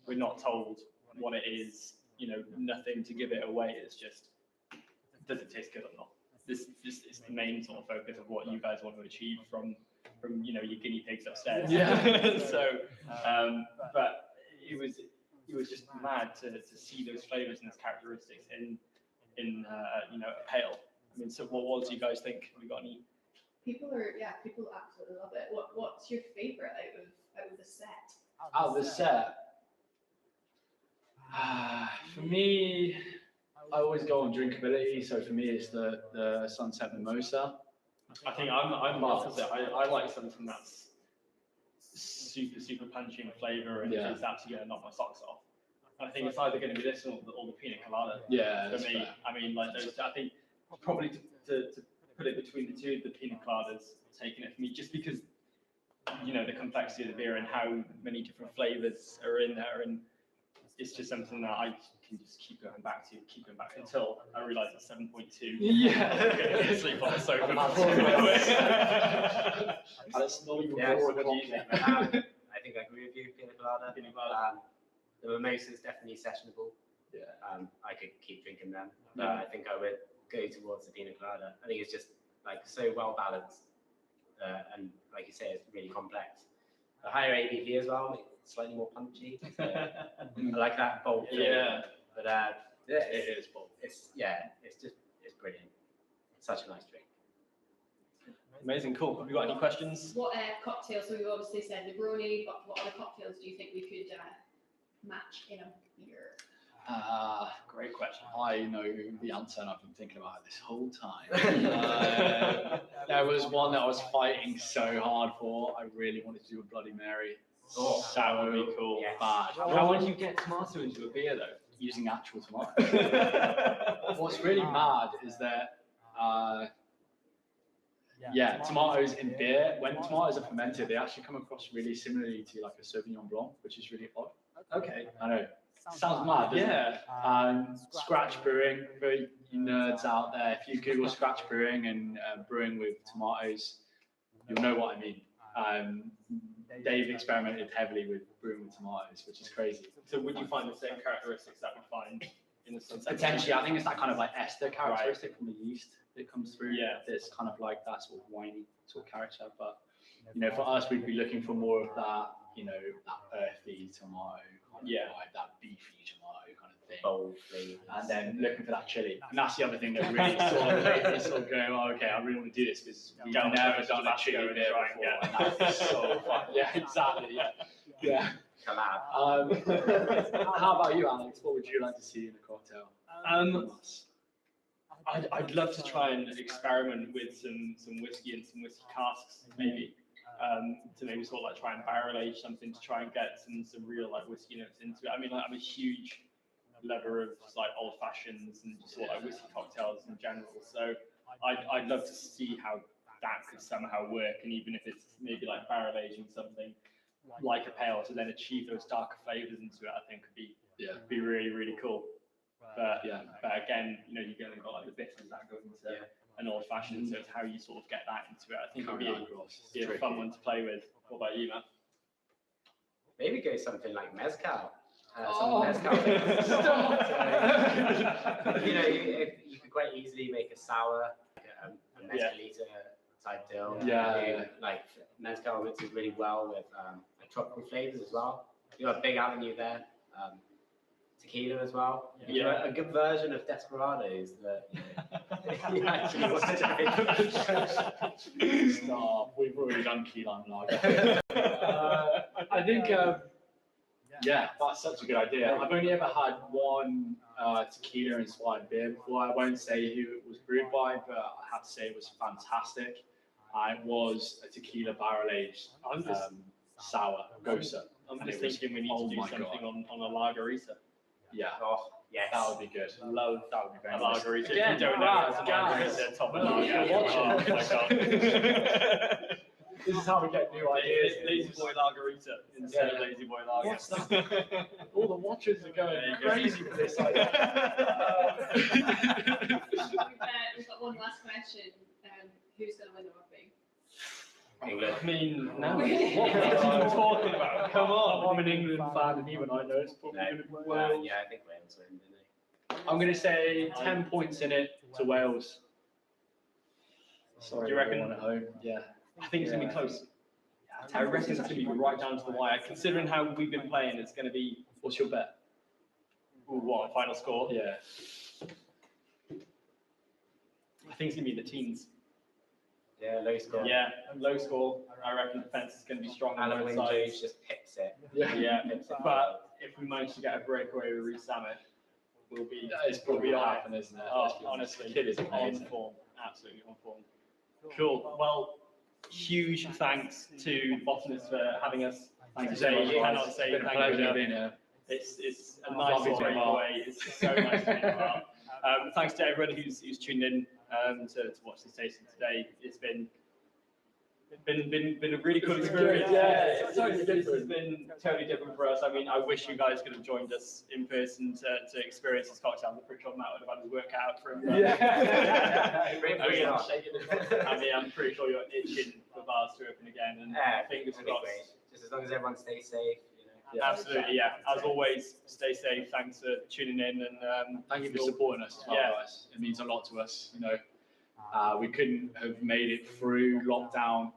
We're not told what it is. You know, nothing to give it away. It's just, does it taste good or not? This is the main sort of focus of what you guys want to achieve from you know your guinea pigs upstairs. So, but it was just mad to see those flavors and those characteristics in you know a pale. I mean, so what do you guys think? Have we got any? People absolutely love it. What's your favorite out of the set? Out of the set, for me, I always go on drinkability. So for me, it's the Sunset Mimosa. I think I'm opposite. I like something that's super punchy in flavour and it's actually going to knock my socks off. And I think it's either going to be this or the Pina colada. Yeah, for me. Fair. I mean, like those. I think probably to put it between the two, the Pina coladas taking it for me, just because you know the complexity of the beer and how many different flavours are in there, and it's just something that I can just keep going back until I realise it's 7.2. Yeah. I'm going to sleep on the sofa. That's not even What more do you think? I think I agree with you, Pina colada. The mimosa is definitely sessionable. Yeah. I could keep drinking them, but I think I would go towards the Pina colada. I think it's just like so well balanced, and like you say, it's really complex. The higher ABV as well, makes it slightly more punchy. So I like that bold. Yeah. But It is bold. it's brilliant. It's such a nice drink. Amazing, cool. Have you got any questions? What cocktails? So we've obviously said Negroni, but what other cocktails do you think we could match in a beer? Great question. I know the answer, and I've been thinking about it this whole time. There was one that I was fighting so hard for. I really wanted to do a Bloody Mary. Oh, that would be cool. Yes. Bad. How would you get tomato into a beer though? Using actual tomato. What's really mad is that, tomatoes in beer, when tomatoes are fermented, they actually come across really similarly to like a Sauvignon Blanc, which is really odd. Okay. I know. Sounds mad, doesn't it? Scratch brewing, for you nerds out there, if you Google scratch brewing and brewing with tomatoes, you'll know what I mean. Dave experimented heavily with brewing with tomatoes, which is crazy. So would you find the same characteristics that we find in the Sunset? Potentially, I think it's that kind of like ester characteristic from the yeast that comes through. Yeah. It's kind of like that sort of winey sort of character. But, you know, for us, we'd be looking for more of that, you know, that earthy tomato kind of vibe, that beefy tomato kind of thing. Bold flavors. And then looking for that chili. And that's the other thing that really sort of going, oh, okay, I really want to do this because we've Go on, never go done a chili and beer try and before. get- And that is so fun. Yeah, exactly. Yeah. Collab. How about you, Alex? What would you like to see in a cocktail? I'd love to try and experiment with some whiskey and some whiskey casks, maybe. To maybe sort of like try and barrel age something to try and get some real like whiskey notes into it. I mean, like, I'm a huge lover of just, like old fashions and just sort of like whiskey cocktails in general. So I'd love to see how that could somehow work, and even if it's maybe like barrel aging something like a pale to then achieve those darker flavors into it, I think could be really, really cool. But again, you know, you've got like the bitters that go into an old fashioned, so it's how you sort of get that into it. I think it would be a fun one to play with. What about you, Matt? Maybe go something like mezcal. Oh. Mezcal. You know, you could quite easily make a sour, a mezcalita type deal. Yeah. Like mezcal mixes really well with tropical flavors as well. You got a big avenue there. Tequila as well. Yeah. A good version of Desperados that you actually want to take. Stop. We've already done key lime lager. I think, that's such a good idea. I've only ever had one tequila inspired beer before. I won't say who it was brewed by, but I have to say it was fantastic. It was a tequila barrel aged sour gosa. I'm just thinking we need to do something on a lagerita. Yeah. Oh, yes. That would be good. Love That would be very a nice. lagerita. Again, If you don't know, it's a guys, margarita top of well, lager. you're watching. Oh my god. This is how we get new ideas. Lazy boy lagerita instead of lazy boy lager. What's that? All the watchers are going There you go. crazy for this idea. We've got one last question. Who's going to win the rugby? England. I mean, no. What are you talking about? Come on. I'm an England fan, and even I know it's probably going to be Wales. Yeah, I think Wales win, didn't they? I'm going to say 10 points in it to Wales. Sorry, Do you reckon? everyone at home. Yeah. I think it's going to be close. I reckon it's going to be right down to the wire. Considering how we've been playing, it's going to be. What's your bet? Ooh, what, final score? Yeah. I think it's going to be in the teens. Yeah, low score. Yeah, low score. I reckon defense is going to be strong on Alan both Wing-Jones sides. just pips it. Yeah, Pips it. but if we manage to get a breakaway with Reece Samet, we'll be. That is probably we'll be what on it. happened, isn't it? Oh, Let's be honest. honestly, Kid is on amazing. form, absolutely on form. Cool. Well, huge thanks to Botanist for having us. Thank you today. so much, You guys. cannot say It's been a thank pleasure you. being here. It's a It's nice lovely to be breakaway. It's so nice to be involved. Thanks to everyone who's tuned in to watch this tasting today. It's been a really cool experience. Yeah, This has been totally different for us. I mean, I wish you guys could have joined us in person to experience this cocktail. I'm pretty sure Matt would have had his work cut out for him. I'm pretty sure you're itching for bars to open again, and fingers crossed. Just as long as everyone stays safe. You know. Absolutely, yeah. As always, stay safe. Thanks for tuning in, and Thank you for supporting us as well, guys. It means a lot to us. You know, we couldn't have made it through lockdown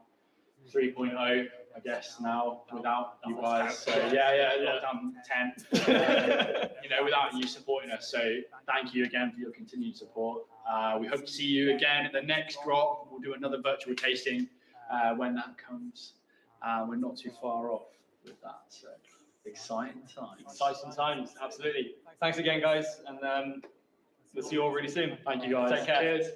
3.0, I guess, now without you guys. So lockdown 10. You know, without you supporting us. So thank you again for your continued support. We hope to see you again at the next drop. We'll do another virtual tasting when that comes. We're not too far off with that. So exciting times. Exciting times, absolutely. Thanks again, guys, and we'll see you all really soon. Thank you, guys. Take care. Cheers.